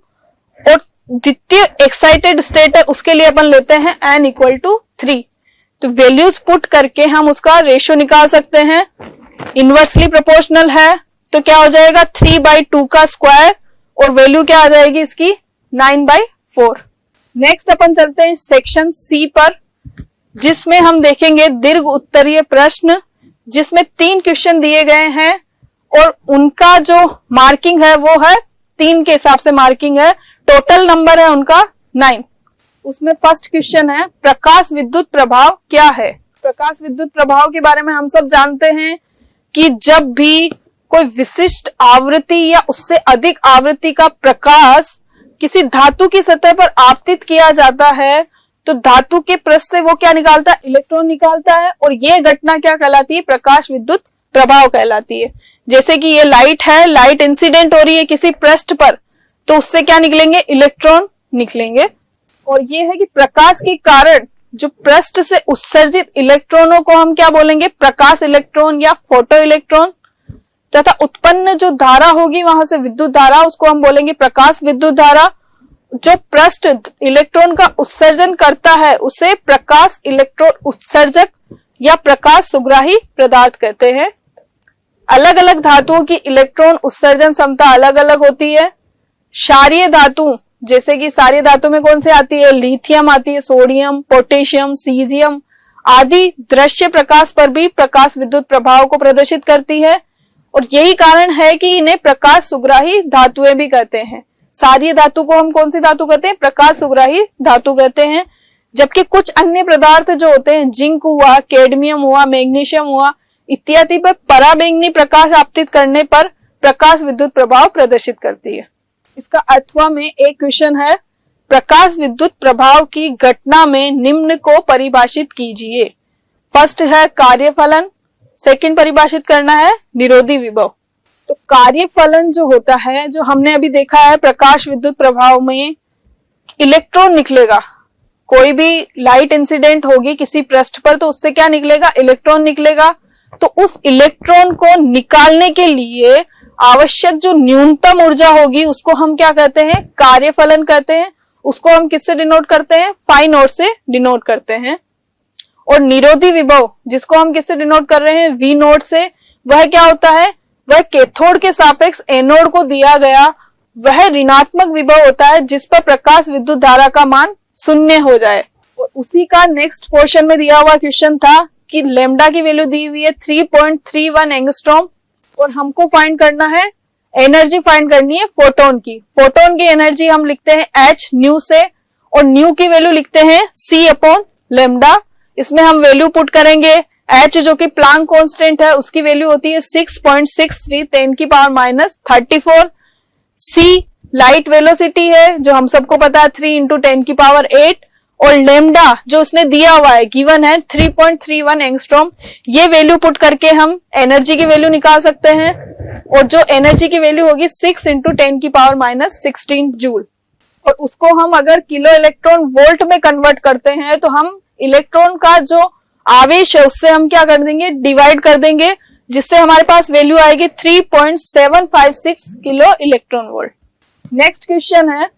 और द्वितीय एक्साइटेड स्टेट है उसके लिए अपन लेते हैं n इक्वल टू 3। तो वैल्यूज पुट करके हम उसका रेशियो निकाल सकते हैं। इनवर्सली प्रोपोर्शनल है तो क्या हो जाएगा 3/2 का स्क्वायर, और वैल्यू क्या आ जाएगी इसकी 9/4। नेक्स्ट अपन चलते हैं सेक्शन सी पर, जिसमें हम देखेंगे दीर्घ उत्तरीय प्रश्न, जिसमें 3 क्वेश्चन दिए गए हैं और उनका जो मार्किंग है वो है 3 के हिसाब से मार्किंग है। टोटल नंबर है उनका 9। उसमें फर्स्ट क्वेश्चन है प्रकाश विद्युत प्रभाव क्या है। प्रकाश विद्युत प्रभाव के बारे में हम सब जानते हैं कि जब भी कोई विशिष्ट आवृत्ति या उससे अधिक आवृत्ति का प्रकाश किसी धातु की सतह पर आपतित किया जाता है तो धातु के पृष्ठ से वो क्या निकालता है? इलेक्ट्रॉन निकालता है, और ये घटना क्या कहलाती है? प्रकाश विद्युत प्रभाव कहलाती है। जैसे कि ये लाइट है, लाइट इंसिडेंट हो रही है किसी पृष्ठ पर, तो उससे क्या निकलेंगे? इलेक्ट्रॉन निकलेंगे। और ये है कि प्रकाश के कारण जो पृष्ठ से उत्सर्जित इलेक्ट्रॉनों को हम क्या बोलेंगे? प्रकाश इलेक्ट्रॉन या फोटो इलेक्ट्रॉन। तथा उत्पन्न जो धारा होगी वहां से विद्युत धारा, उसको हम बोलेंगे प्रकाश विद्युत धारा। जो पृष्ठ इलेक्ट्रॉन का उत्सर्जन करता है उसे प्रकाश इलेक्ट्रॉन उत्सर्जक या प्रकाश सुग्राही पदार्थ कहते हैं। अलग अलग धातुओं की इलेक्ट्रॉन उत्सर्जन क्षमता अलग अलग होती है। क्षारीय धातु, जैसे कि क्षारीय धातु में कौन से आती है? लिथियम आती है, सोडियम, पोटेशियम, सीजियम आदि दृश्य प्रकाश पर भी प्रकाश विद्युत प्रभाव को प्रदर्शित करती है, और यही कारण है कि इन्हें प्रकाश सुग्राही धातुएं भी कहते हैं। क्षारीय धातु को हम कौन सी धातु कहते हैं? प्रकाश सुग्राही धातु कहते हैं। जबकि कुछ अन्य पदार्थ जो होते हैं, जिंक हुआ, कैडमियम हुआ, मैग्नीशियम हुआ इत्यादि पर पराबैंगनी प्रकाश आपतित करने पर प्रकाश विद्युत प्रभाव प्रदर्शित करती है। इसका अथवा में एक क्वेश्चन है, प्रकाश विद्युत प्रभाव की घटना में निम्न को परिभाषित कीजिए। फर्स्ट है कार्यफलन, सेकंड परिभाषित करना है निरोधी विभव। तो कार्यफलन जो होता है, जो हमने अभी देखा है प्रकाश विद्युत प्रभाव में इलेक्ट्रॉन निकलेगा। कोई भी लाइट इंसिडेंट होगी किसी पृष्ठ पर तो उससे क्या निकलेगा? इलेक्ट्रॉन निकलेगा। तो उस इलेक्ट्रॉन को निकालने के लिए आवश्यक जो न्यूनतम ऊर्जा होगी उसको हम क्या कहते हैं? कार्यफलन कहते हैं। उसको हम किससे डिनोट करते हैं? फाई नोट से डिनोट करते हैं। और निरोधी विभव जिसको हम किससे डिनोट कर रहे हैं? वी नोट से। वह क्या होता है? वह कैथोड के सापेक्ष एनोड को दिया गया वह ऋणात्मक विभव होता है जिस पर प्रकाश विद्युत धारा का मान 0 हो जाए। और उसी का नेक्स्ट पोर्शन में दिया हुआ क्वेश्चन था कि लेमडा की वैल्यू दी हुई है 3.31 एंगस्ट्रॉम, और हमको फाइंड करना है एनर्जी फाइंड करनी है फोटोन की। फोटोन की एनर्जी हम लिखते हैं h न्यू से, और न्यू की वैल्यू लिखते हैं c अपॉन लेमडा। इसमें हम वैल्यू पुट करेंगे। h जो कि प्लांक कांस्टेंट है उसकी वैल्यू होती है 6.63 10⁻34। c लाइट वेलोसिटी है जो हम सबको पता है 3 × 10⁸, और लेमडा जो उसने दिया हुआ है गिवन है 3.31 एंगस्ट्रॉम। ये वैल्यू पुट करके हम एनर्जी की वैल्यू निकाल सकते हैं, और जो एनर्जी की वैल्यू होगी 6 × 10⁻16 जूल। और उसको हम अगर किलो इलेक्ट्रॉन वोल्ट में कन्वर्ट करते हैं तो हम इलेक्ट्रॉन का जो आवेश है उससे हम क्या कर देंगे? डिवाइड कर देंगे, जिससे हमारे पास वैल्यू आएगी 3.756 kilo electron volt. Next question है,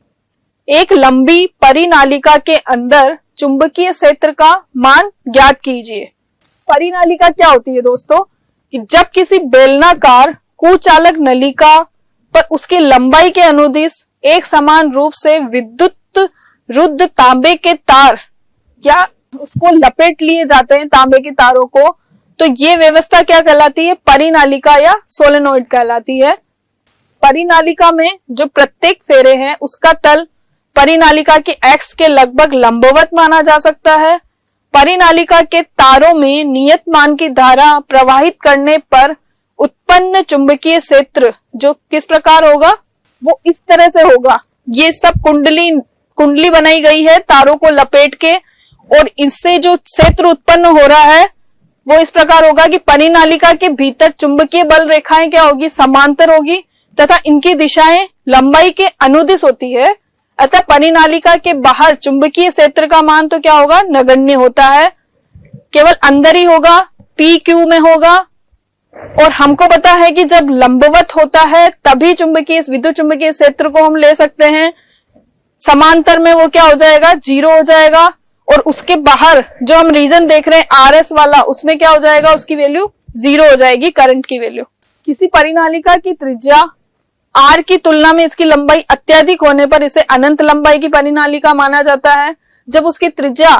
एक लंबी परिनालिका के अंदर चुंबकीय क्षेत्र का मान ज्ञात कीजिए। परिनालिका क्या होती है दोस्तों? कि जब किसी बेलनाकार कुचालक नलिका पर उसकी लंबाई के अनुदिश एक समान रूप से विद्युत रुद्ध तांबे के तार या उसको लपेट लिए जाते हैं तांबे के तारों को, तो ये व्यवस्था क्या कहलाती है? परिनालिका या सोलेनोइड कहलाती है। परिनालिका में जो प्रत्येक फेरे हैं उसका तल परिनालिका के एक्स के लगभग लंबवत माना जा सकता है। परिनालिका के तारों में नियत मान की धारा प्रवाहित करने पर उत्पन्न चुंबकीय क्षेत्र जो किस प्रकार होगा, वो इस तरह से होगा। ये सब कुंडली बनाई गई है तारों को लपेट के, और इससे जो क्षेत्र उत्पन्न हो रहा है वो इस प्रकार होगा कि परिनालिका के भीतर चुंबकीय बल रेखाएं क्या होगी, समांतर होगी तथा इनकी दिशाएं लंबाई के अनुदिश होती है। अतः परिनालिका के बाहर चुंबकीय क्षेत्र का मान तो क्या होगा, नगण्य होता है, केवल अंदर ही होगा, पी क्यू में होगा। और हमको पता है कि जब लंबवत होता है तभी विद्युत चुंबकीय क्षेत्र को हम ले सकते हैं, समांतर में वो क्या हो जाएगा, 0 हो जाएगा। और उसके बाहर जो हम रीजन देख रहे हैं आरएस वाला, उसमें क्या हो जाएगा, उसकी वैल्यू 0 हो जाएगी, करंट की वैल्यू। किसी परिनालिका की त्रिज्या आर की तुलना में इसकी लंबाई अत्यधिक होने पर इसे अनंत लंबाई की परिनालिका माना जाता है। जब उसकी त्रिज्या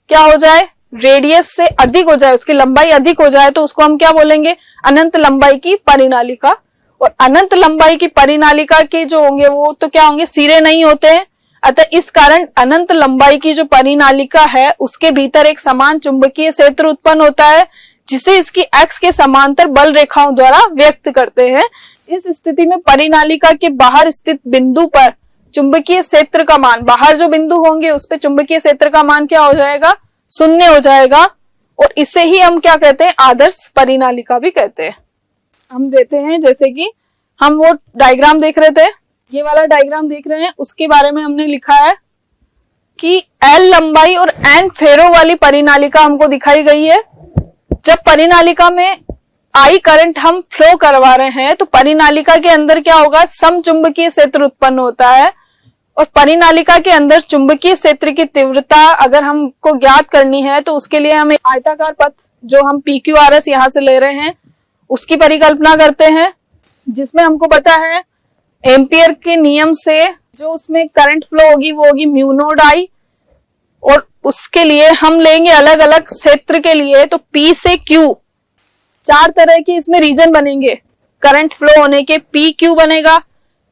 क्या हो जाए, रेडियस से अधिक हो जाए, उसकी लंबाई अधिक हो जाए, तो उसको हम क्या बोलेंगे, अनंत लंबाई की परिनालिका। और अनंत लंबाई की परिनालिका के जो होंगे वो तो क्या होंगे, सिरे नहीं होते हैं। अतः इस कारण अनंत लंबाई की जो परिनालिका है उसके भीतर एक समान चुंबकीय क्षेत्र उत्पन्न होता है, जिसे इसकी एक्स के समांतर बल रेखाओं द्वारा व्यक्त करते हैं। इस स्थिति में परिनालिका के बाहर स्थित बिंदु पर चुंबकीय क्षेत्र का मान, बाहर जो बिंदु होंगे उस पे चुंबकीय क्षेत्र का मान क्या हो जाएगा, 0 हो जाएगा। और इसे ही हम क्या कहते हैं, आदर्श परिनालिका भी कहते हैं। हम देते हैं, जैसे कि हम वो डायग्राम देख रहे थे, ये वाला डायग्राम देख रहे हैं, उसके बारे में हमने लिखा है कि L लंबाई और N फेरों वाली परिनालिका हमको दिखाई गई है। जब परिनालिका में I करंट हम फ्लो करवा रहे हैं तो परिनालिका के अंदर क्या होगा, समचुंबकीय क्षेत्र उत्पन्न होता है। और परिनालिका के अंदर चुंबकीय क्षेत्र की तीव्रता अगर हमको ज्ञात करनी है तो उसके लिए हम एक आयताकार पथ जो हम PQRS यहां से ले रहे हैं उसकी परिकल्पना करते हैं, जिसमें हमको पता है एम्पियर के नियम से जो उसमें करंट फ्लो होगी वो होगी म्यू नोड I। और उसके लिए हम लेंगे अलग अलग क्षेत्र के लिए, तो P से Q 4 तरह के इसमें रीजन बनेंगे करंट फ्लो होने के। PQ बनेगा,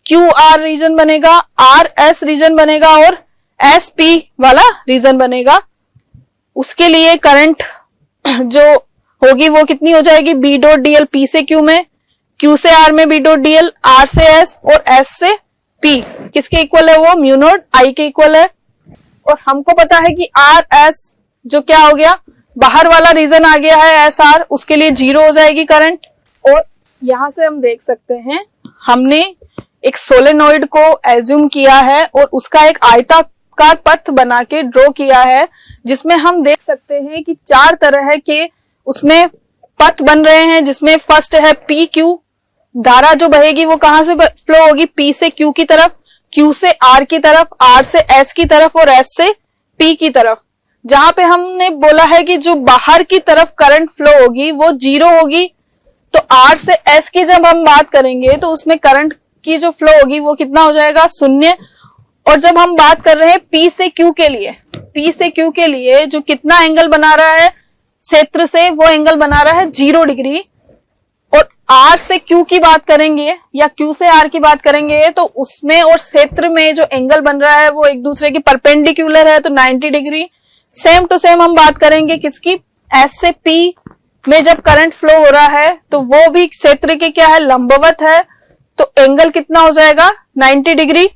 QR रीजन बनेगा, RS रीजन बनेगा और SP वाला रीजन बनेगा। उसके लिए करंट जो होगी वो कितनी हो जाएगी, B डॉट DL P से Q में, Q से R में B डॉट DL, R से S और S से P किसके इक्वल है, वो म्यू नोड I के इक्वल है। और हमको पता है कि RS जो क्या हो गया, बाहर वाला रीजन आ गया है SR, उसके लिए 0 हो जाएगी करंट। और यहां से हम देख सकते हैं हमने एक सोलेनोइड को एज्यूम किया है और उसका एक आयताकार पथ बना के ड्रॉ किया है, जिसमें हम देख सकते हैं कि 4 तरह के उसमें पथ बन रहे हैं। जिसमें फर्स्ट है PQ, धारा जो बहेगी वो कहां से फ्लो होगी, P से Q की तरफ, Q से R की तरफ, R से S की तरफ और S से P की तरफ। जहां पे हमने बोला है कि जो बाहर की तरफ करंट फ्लो होगी वो 0 होगी, तो R से S की जब हम बात करेंगे तो उसमें करंट की जो फ्लो होगी वो कितना हो जाएगा, 0। और जब हम बात कर रहे हैं P से Q के लिए, P से Q के लिए जो कितना एंगल बना रहा है क्षेत्र से, वो एंगल बना रहा है 0 डिग्री। और R से Q की बात करेंगे या Q से R की बात करेंगे तो उसमें और क्षेत्र में जो एंगल बन रहा है वो एक दूसरे की परपेंडिकुलर है, तो 90 डिग्री। सेम टू सेम हम बात करेंगे किसकी, S से P में जब करंट फ्लो हो रहा है तो वो भी क्षेत्र के क्या है, लंबवत है, तो एंगल कितना हो जाएगा, 90 डिग्री।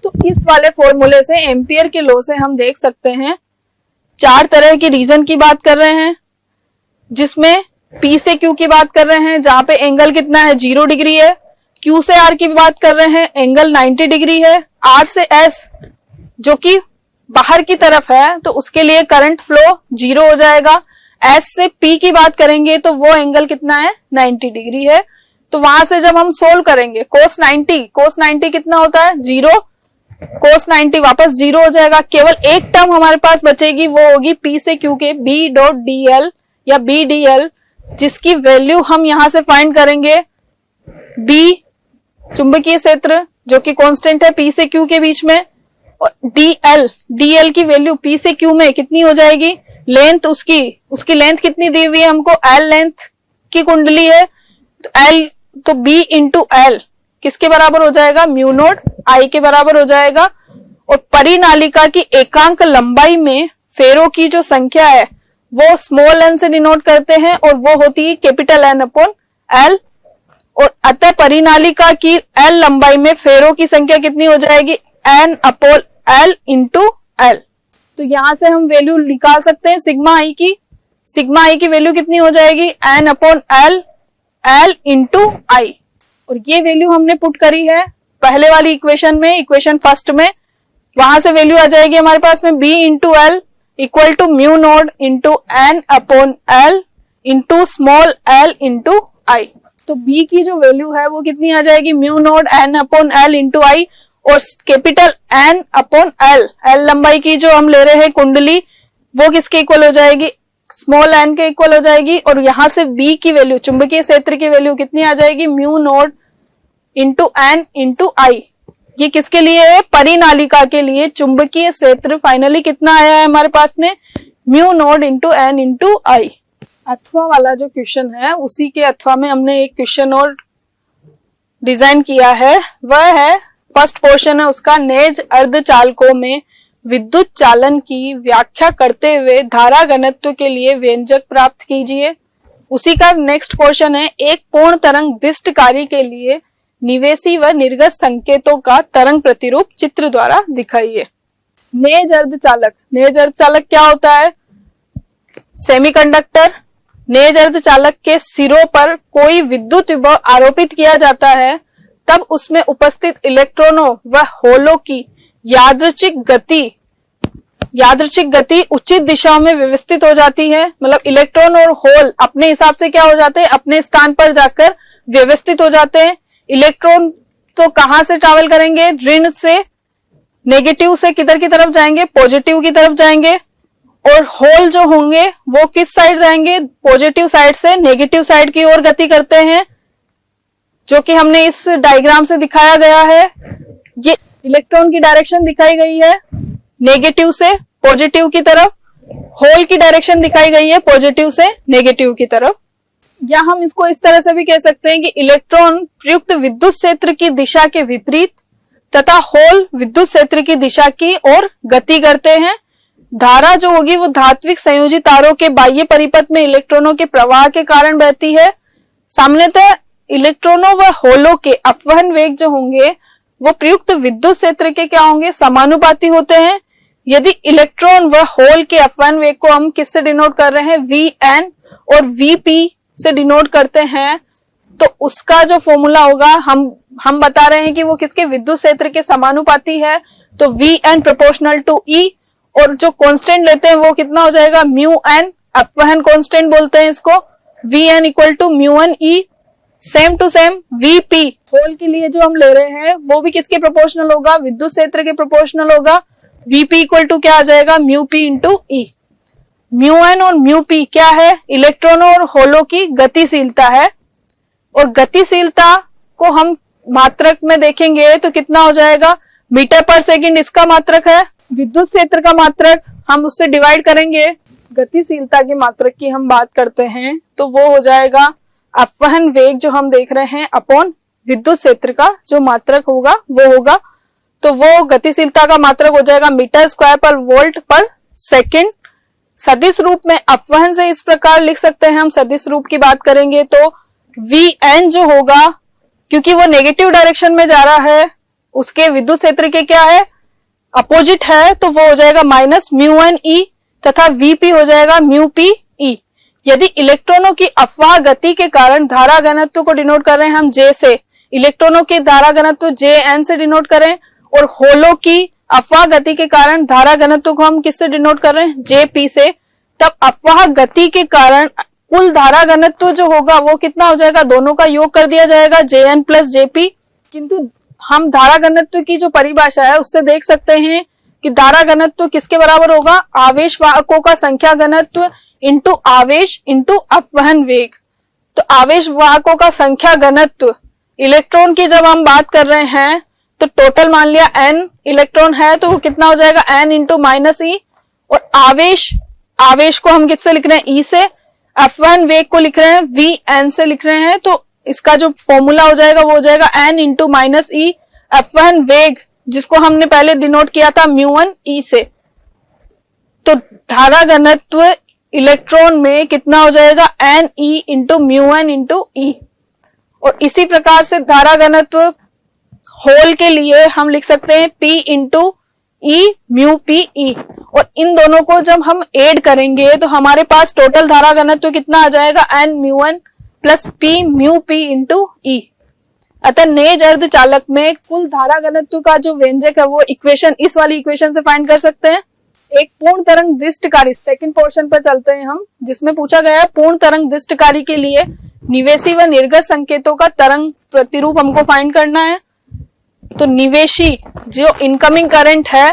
तो इस वाले फॉर्मूले से, एम्पियर के लॉ से हम देख सकते हैं 4 तरह की रीजन की बात कर रहे हैं, जिसमें P से Q की बात कर रहे हैं जहां पे एंगल कितना है, 0 डिग्री है। Q से R की बात कर रहे हैं, एंगल 90 डिग्री है। R से S जो कि बाहर की तरफ है तो उसके लिए करंट फ्लो 0 हो जाएगा। S से P की बात करेंगे तो वो एंगल कितना है, 90 डिग्री है। तो वहां से जब हम सोल्व करेंगे cos 90 कितना होता है, 0, cos 90 वापस 0 हो जाएगा। केवल एक टर्म हमारे पास बचेगी, वो होगी P से Q के B डॉट DL या BDL, जिसकी वैल्यू हम यहां से फाइंड करेंगे। B चुंबकीय क्षेत्र जो कि कांस्टेंट है P से Q के बीच में, और DL की वैल्यू P से Q में कितनी हो जाएगी, लेंथ उसकी लेंथ कितनी दी हुई है हमको, L लेंथ की कुंडली है, तो L तो B इंटू L किसके बराबर हो जाएगा, म्यू नोड I के बराबर हो जाएगा। और परिनालिका की एकांक लंबाई में फेरो की जो संख्या है वो स्मॉल एन से डिनोट करते हैं और वो होती है कैपिटल एन अपॉन एल। और अतः परिनालिका की एल लंबाई में फेरो की संख्या कितनी हो जाएगी, N upon L into L. तो यहां से हम वैल्यू निकाल सकते हैं सिग्मा आई की वैल्यू कितनी हो जाएगी, N upon L, L into I. और ये वैल्यू हमने पुट करी है पहले वाली इक्वेशन में, इक्वेशन फर्स्ट में। वहां से वैल्यू आ जाएगी हमारे पास में B into L equal to mu naught into N upon L into small L into I. तो बी की जो वैल्यू है वो कितनी आ जाएगी, mu naught N upon L into I, और capital N upon L, L लंबाई की जो हम ले रहे हैं कुंडली, वो किसके इक्वल हो जाएगी, स्मॉल एन के इक्वल हो जाएगी। और यहां से बी की वैल्यू, चुंबकीय क्षेत्र की वैल्यू कितनी आ जाएगी, mu naught into N into I. ये किसके लिए है, परिनालिका के लिए चुंबकीय क्षेत्र फाइनली कितना आया है हमारे पास में, mu naught into N into I. अथवा वाला जो क्वेश्चन है उसी के अथवा में हमने एक क्वेश्चन और डिजाइन किया है, वह है फर्स्ट पोर्शन है उसका, नेज अर्धचालकों में विद्युत चालन की व्याख्या करते हुए धारा घनत्व के लिए व्यंजक प्राप्त कीजिए। उसी का नेक्स्ट पोर्शन है, एक पूर्ण तरंग दिष्ट कार्य के लिए निवेशी व निर्गत संकेतों का तरंग प्रतिरूप चित्र द्वारा दिखाइए। नेज अर्धचालक क्या होता है, सेमीकंडक्टर। नेज अर्धचालक के सिरों पर कोई विद्युत विभव आरोपित किया जाता है, तब उसमें उपस्थित इलेक्ट्रॉनों व होलों की यादृच्छिक गति उचित दिशाओं में व्यवस्थित हो जाती है। मतलब इलेक्ट्रॉन और होल अपने हिसाब से क्या हो जाते हैं, अपने स्थान पर जाकर व्यवस्थित हो जाते हैं। इलेक्ट्रॉन तो कहां से ट्रैवल करेंगे, ऋण से, नेगेटिव से किधर की तरफ जाएंगे, पॉजिटिव की तरफ जाएंगे। और होल जो होंगे वो किस साइड जाएंगे, पॉजिटिव साइड से नेगेटिव साइड की ओर गति करते हैं, जो कि हमने इस डायग्राम से दिखाया गया है। ये इलेक्ट्रॉन की डायरेक्शन दिखाई गई है नेगेटिव से पॉजिटिव की तरफ, होल की डायरेक्शन दिखाई गई है पॉजिटिव से नेगेटिव की तरफ। या हम इसको इस तरह से भी कह सकते हैं कि इलेक्ट्रॉन प्रयुक्त विद्युत क्षेत्र की दिशा के विपरीत तथा होल विद्युत क्षेत्र की दिशा की ओर गति करते हैं। धारा जो होगी वो धात्विक संयोजी तारों के बाह्य परिपथ में इलेक्ट्रॉनों के प्रवाह के कारण बहती है। सामान्यतः इलेक्ट्रॉनों व होलों के अपवहन वेग जो होंगे वो प्रयुक्त विद्युत क्षेत्र के क्या होंगे, समानुपाती होते हैं। यदि इलेक्ट्रॉन व होल के अपवहन वेग को हम किससे डिनोट कर रहे हैं, Vn और Vp से डिनोट करते हैं, तो उसका जो फॉर्मूला होगा हम बता रहे हैं कि वो किसके, विद्युत क्षेत्र के समानुपाती है। तो Vn प्रोपोर्शनल टू E, और जो कांस्टेंट लेते हैं वो कितना हो जाएगा, म्यू एन, अपवहन कांस्टेंट बोलते हैं इसको, Vn equal to mu N E. Same to same Vp hole के लिए जो हम ले रहे हैं वो भी किसके प्रोपोर्शनल होगा, विद्युत क्षेत्र के प्रोपोर्शनल होगा। Vp इक्वल टू क्या आ जाएगा, म्यू पी इंटू ई। म्यू एन और म्यू पी क्या है, इलेक्ट्रॉनों और होलों की गतिशीलता है। और गतिशीलता को हम मात्रक में देखेंगे तो कितना हो जाएगा, मीटर पर सेकंड इसका मात्रक है। विद्युत क्षेत्र का मात्रक हम उससे डिवाइड करेंगे। गतिशीलता के मात्रक की हम बात करते हैं तो वो हो जाएगा अपवहन वेग जो हम देख रहे हैं अपॉन विद्युत क्षेत्र का जो मात्रक होगा वो होगा, तो वो गतिशीलता का मात्रक हो जाएगा मीटर स्क्वायर पर वोल्ट पर सेकंड। सदिश रूप में अपवहन से इस प्रकार लिख सकते हैं, हम सदिश रूप की बात करेंगे तो Vn जो होगा, क्योंकि वो नेगेटिव डायरेक्शन में जा रहा है, उसके विद्युत क्षेत्र के क्या है, अपोजिट है, तो वो हो जाएगा माइनस म्यू एन ई, तथा Vp हो जाएगा म्यू पी ई। यदि इलेक्ट्रॉनों की अपवाह गति के कारण धारा घनत्व को डिनोट कर रहे हैं हम J से, इलेक्ट्रॉनों के धारा घनत्व Jn से डिनोट करें, और होलों की अपवाह गति के कारण धारा घनत्व को हम किससे डिनोट कर रहे हैं, Jp से, तब अपवाह गति के कारण कुल धारा घनत्व जो होगा वो कितना हो जाएगा, दोनों का योग कर दिया जाएगा Jn प्लस Jp। किंतु हम धारा घनत्व की जो परिभाषा है उससे देख सकते हैं कि धारा घनत्व किसके बराबर होगा, आवेश वाहकों का संख्या घनत्व इंटू आवेश इंटू अपवहन वेग। तो आवेश वाहकों का संख्या घनत्व इलेक्ट्रॉन की जब हम बात कर रहे हैं तो टोटल मान लिया n इलेक्ट्रॉन है तो वो कितना हो जाएगा n इंटू माइनस ई। और आवेश को हम किससे लिख रहे हैं, E से। अपवहन वेग को लिख रहे हैं Vn से लिख रहे हैं, तो इसका जो फॉर्मूला हो जाएगा वो हो जाएगा n इंटू माइनस ई। अपवहन वेग जिसको हमने पहले डिनोट किया था म्यू एन ई से, तो धारा घनत्व इलेक्ट्रॉन में कितना हो जाएगा, Ne into mu N into E. और इसी प्रकार से धारा घनत्व होल के लिए हम लिख सकते हैं P इंटू ई म्यू पी ई। और इन दोनों को जब हम ऐड करेंगे तो हमारे पास टोटल धारा घनत्व कितना आ जाएगा, N mu N plus P mu P into E. अतः नेज अर्धचालक में कुल धारा घनत्व का जो व्यंजक है वो इक्वेशन, इस वाली इक्वेशन से फाइंड कर सकते हैं। एक पूर्ण तरंग दृष्टकारी, सेकंड पोर्शन पर चलते हैं हम, जिसमें पूछा गया है पूर्ण तरंग दृष्टकारी के लिए निवेशी व निर्गत संकेतों का तरंग प्रतिरूप हमको फाइंड करना है। तो निवेशी जो इनकमिंग करंट है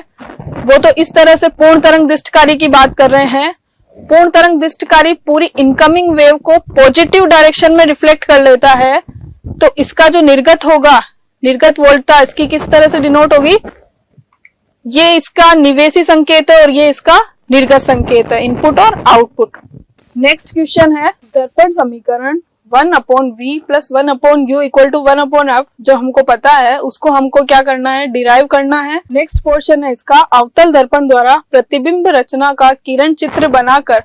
वो तो इस तरह से पूर्ण तरंग दृष्टकारी की बात कर रहे हैं। पूर्ण तरंग दृष्टकारी पूरी इनकमिंग वेव को पॉजिटिव डायरेक्शन में रिफ्लेक्ट कर लेता है। तो इसका जो निर्गत होगा, निर्गत वोल्टता, इसकी किस तरह से डिनोट होगी, ये इसका निवेशी संकेत है और ये इसका निर्गत संकेत है, इनपुट और आउटपुट। नेक्स्ट क्वेश्चन है दर्पण समीकरण 1/v plus 1/u equal to 1/f, जो हमको पता है उसको हमको क्या करना है, डिराइव करना है। नेक्स्ट पोर्शन है इसका, अवतल दर्पण द्वारा प्रतिबिंब रचना का किरण चित्र बनाकर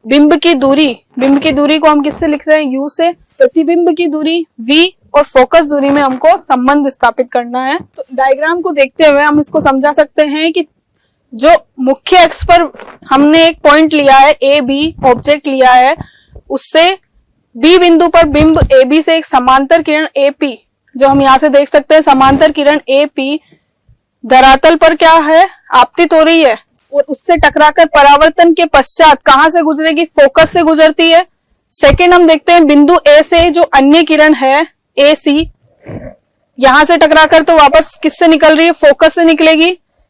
बिंब की दूरी को हम किससे लिख रहे हैं, u से, प्रतिबिंब की दूरी v और फोकस दूरी में हमको संबंध स्थापित करना है। तो डायग्राम को देखते हुए हम इसको समझा सकते हैं कि जो मुख्य अक्ष पर हमने एक पॉइंट लिया है, ए बी ऑब्जेक्ट लिया है, उससे बी बिंदु पर बिंब ए बी से एक समांतर किरण ए पी, जो हम यहाँ से देख सकते हैं समांतर किरण ए पी धरातल पर क्या है, आपतित हो रही है और उससे टकराकर परावर्तन के पश्चात कहां से गुजरेगी, फोकस से गुजरती है। सेकंड हम देखते हैं बिंदु ए से जो अन्य किरण है ए सी, यहां से टकराकर तो वापस किससे निकल रही है, फोकस से निकलेगी।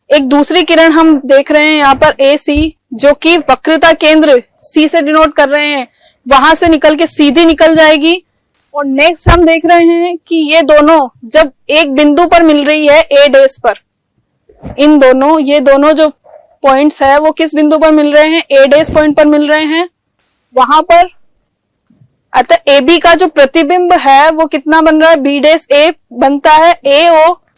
एक दूसरी किरण हम देख रहे हैं यहाँ पर ए सी, जो कि वक्रता केंद्र सी से डिनोट कर रहे हैं, वहां से निकल के सीधी निकल जाएगी। और नेक्स्ट हम देख रहे हैं कि ये दोनों जब एक बिंदु पर मिल रही है ए डैश पर, ये दोनों जो पॉइंट्स है वो किस बिंदु पर मिल रहे हैं, ए डैश पॉइंट पर मिल रहे हैं वहां पर। अतः ए बी का जो प्रतिबिंब है वो कितना बन रहा है, बी डैश ए बनता है।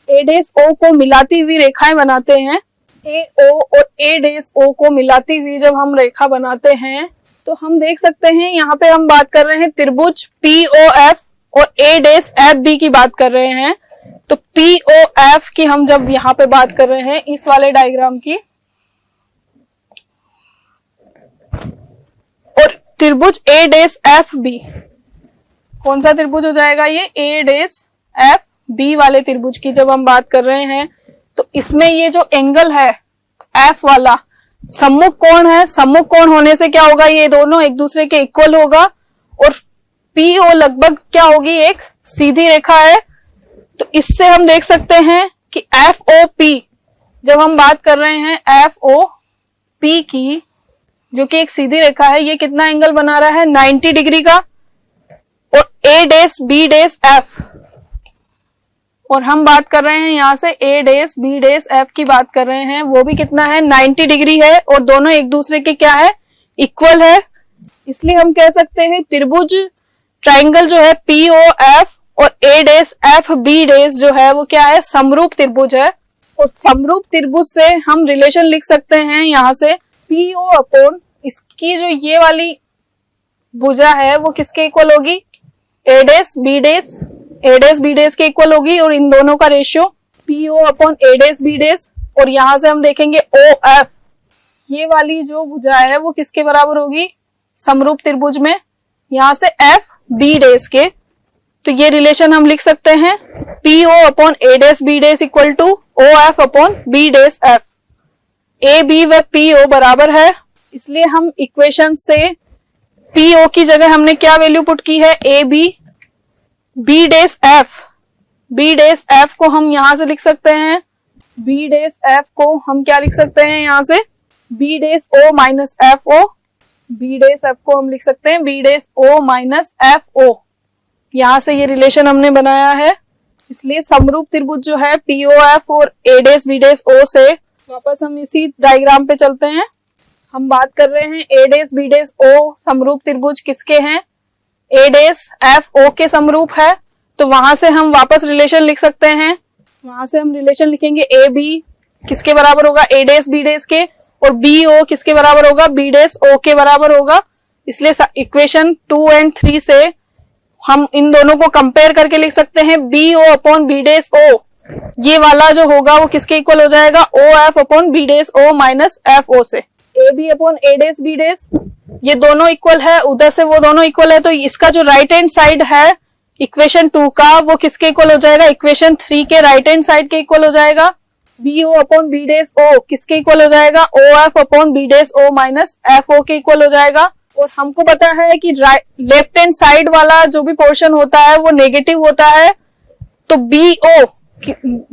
ए डैश ओ को मिलाती हुई रेखाएं बनाते हैं, ए ओ और ए डैश ओ को मिलाती हुई जब हम रेखा बनाते हैं तो हम देख सकते हैं यहाँ पे हम बात कर रहे हैं त्रिभुज पी ओ एफ और ए डैश एफ बी की बात कर रहे हैं। तो पी ओ एफ की हम जब यहाँ पे बात कर रहे हैं इस वाले डायग्राम की, और त्रिभुज ए डैश एफ बी, कौन सा त्रिभुज हो जाएगा ये, ए डैश एफ बी वाले त्रिभुज की जब हम बात कर रहे हैं तो इसमें ये जो एंगल है एफ वाला सम्मुख कोण है, सम्मुख कोण होने से क्या होगा, ये दोनों एक दूसरे के इक्वल होगा और पी ओ लगभग क्या होगी, एक सीधी रेखा है। तो इससे हम देख सकते हैं कि एफ ओ पी, जब हम बात कर रहे हैं एफ ओ पी की, जो कि एक सीधी रेखा है, ये कितना एंगल बना रहा है, 90 डिग्री का। और ए डैश बी डैश एफ, और हम बात कर रहे हैं यहां से ए डैश बी डैश एफ की बात कर रहे हैं, वो भी कितना है, 90 डिग्री है और दोनों एक दूसरे के क्या है, इक्वल है। इसलिए हम कह सकते हैं त्रिभुज ट्राइंगल जो है पी ओ एफ और ए डैश एफ बी डैश जो है वो क्या है, समरूप त्रिभुज है। और समरूप त्रिभुज से हम रिलेशन लिख सकते हैं यहाँ से पी ओ अपॉन इसकी जो ये वाली भुजा है वो किसके इक्वल होगी, ए डैश बी डैश, ए डैश बी डैश के इक्वल होगी। और इन दोनों का ratio P O upon A dash B dash. और यहां से हम देखेंगे ओ एफ, ये वाली जो भुजा है वो किसके बराबर होगी, समरूप त्रिभुज में, यहां से एफ बी डैश के। तो ये रिलेशन हम लिख सकते हैं P O upon A dash B dash equal to O F upon B dash F. A B व पी ओ बराबर है, इसलिए हम इक्वेशन से पी ओ की जगह हमने क्या वैल्यू पुट की है, A B, B dash F, B dash F को हम यहां से लिख सकते हैं, बी डैश एफ को हम क्या लिख सकते हैं यहां से, B dash O minus F O, B dash F को हम लिख सकते हैं B dash O minus F O. यहां से ये रिलेशन हमने बनाया है। इसलिए समरूप त्रिभुज जो है पी ओ एफ और ए डैश बी डैश ओ से, वापस हम इसी डायग्राम पे चलते हैं। हम बात कर रहे हैं ए डैश बी डैश ओ समरूप त्रिभुज किसके हैं, ए डैश एफ ओ के समरूप है। तो वहां से हम वापस रिलेशन लिख सकते हैं, वहां से हम रिलेशन लिखेंगे ए बी किसके बराबर होगा, ए डैश बी डैश के, और BO किसके बराबर होगा, B डैश O के बराबर होगा। इसलिए इक्वेशन 2 और 3 से हम इन दोनों को कंपेयर करके लिख सकते हैं BO upon B dash O, ये वाला जो होगा वो किसके इक्वल हो जाएगा, OF upon B dash O minus FO से। AB upon A dash B dash, ये दोनों इक्वल है, उधर से वो दोनों इक्वल है, तो इसका जो राइट हैंड साइड है इक्वेशन 2 का वो किसके इक्वल हो जाएगा, इक्वेशन 3 के राइट हैंड साइड के इक्वल हो जाएगा। BO upon B dash O किसके इक्वल हो जाएगा, OF upon B dash O minus FO के इक्वल हो जाएगा। और हमको पता है कि लेफ्ट हैंड साइड वाला जो भी पोर्शन होता है वो नेगेटिव होता है, तो BO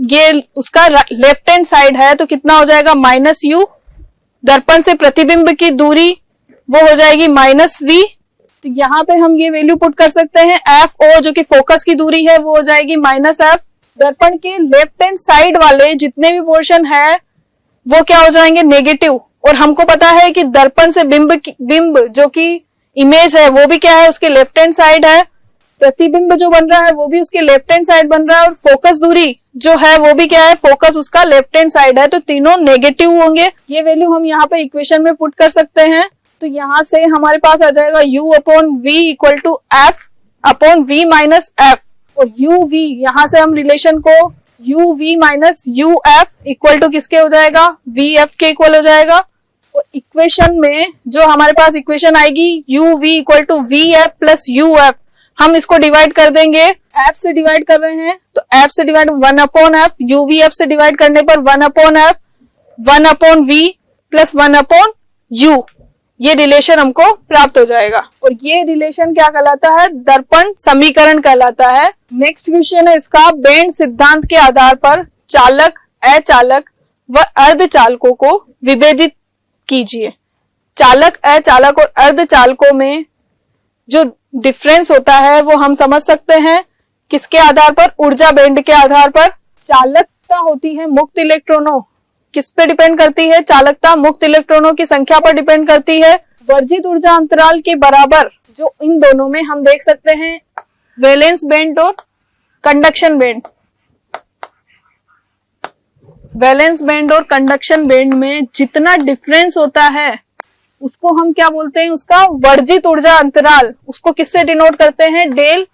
ये उसका लेफ्ट हैंड साइड है, तो कितना हो जाएगा, माइनस U। दर्पण से प्रतिबिंब की दूरी वो हो जाएगी माइनस V, तो यहाँ पे हम ये वैल्यू पुट कर सकते हैं। FO जो कि फोकस की दूरी है वो हो जाएगी माइनस F। दर्पण के लेफ्ट हैंड साइड वाले जितने भी पोर्शन है वो क्या हो जाएंगे, नेगेटिव। और हमको पता है कि दर्पण से बिंब जो कि इमेज है वो भी क्या है, उसके लेफ्ट हैंड साइड है। प्रतिबिंब जो बन रहा है वो भी उसके लेफ्ट हैंड साइड बन रहा है, और फोकस दूरी जो है वो भी क्या है, फोकस उसका लेफ्ट हैंड साइड है, तो तीनों नेगेटिव होंगे। ये वैल्यू हम यहाँ पे इक्वेशन में पुट कर सकते हैं। तो यहाँ से हमारे पास आ जाएगा U upon V equal to F upon V minus F, और UV यहाँ से हम रिलेशन को UV minus UF equal to किसके हो जाएगा, VF के इक्वल हो जाएगा। और इक्वेशन में जो हमारे पास इक्वेशन आएगी UV equal to VF plus UF, हम इसको डिवाइड कर देंगे, F से डिवाइड कर रहे हैं तो F से डिवाइड 1 अपॉन F, UVF से डिवाइड करने पर 1 upon F, 1 upon V plus 1 upon U, ये रिलेशन हमको प्राप्त हो जाएगा। और ये रिलेशन क्या कहलाता है, दर्पण समीकरण कहलाता है। नेक्स्ट क्वेश्चन है इसका, बेंड सिद्धांत के आधार पर चालक, अचालक व अर्धचालकों को विभेदित कीजिए। चालक, अचालक और अर्धचालकों में जो डिफरेंस होता है वो हम समझ सकते हैं किसके आधार पर, ऊर्जा बेंड के आधार पर। चालकता होती है मुक्त इलेक्ट्रॉनों, किस पे डिपेंड करती है, चालकता मुक्त इलेक्ट्रॉनों की संख्या पर डिपेंड करती है। वर्जित ऊर्जा अंतराल के बराबर जो इन दोनों में हम देख सकते हैं वैलेंस बैंड और कंडक्शन बैंड। वैलेंस बैंड और कंडक्शन बैंड में जितना डिफरेंस होता है उसको हम क्या बोलते हैं, उसका वर्जित ऊर्जा अंतराल। उसको किससे डिनोट करते हैं, डेल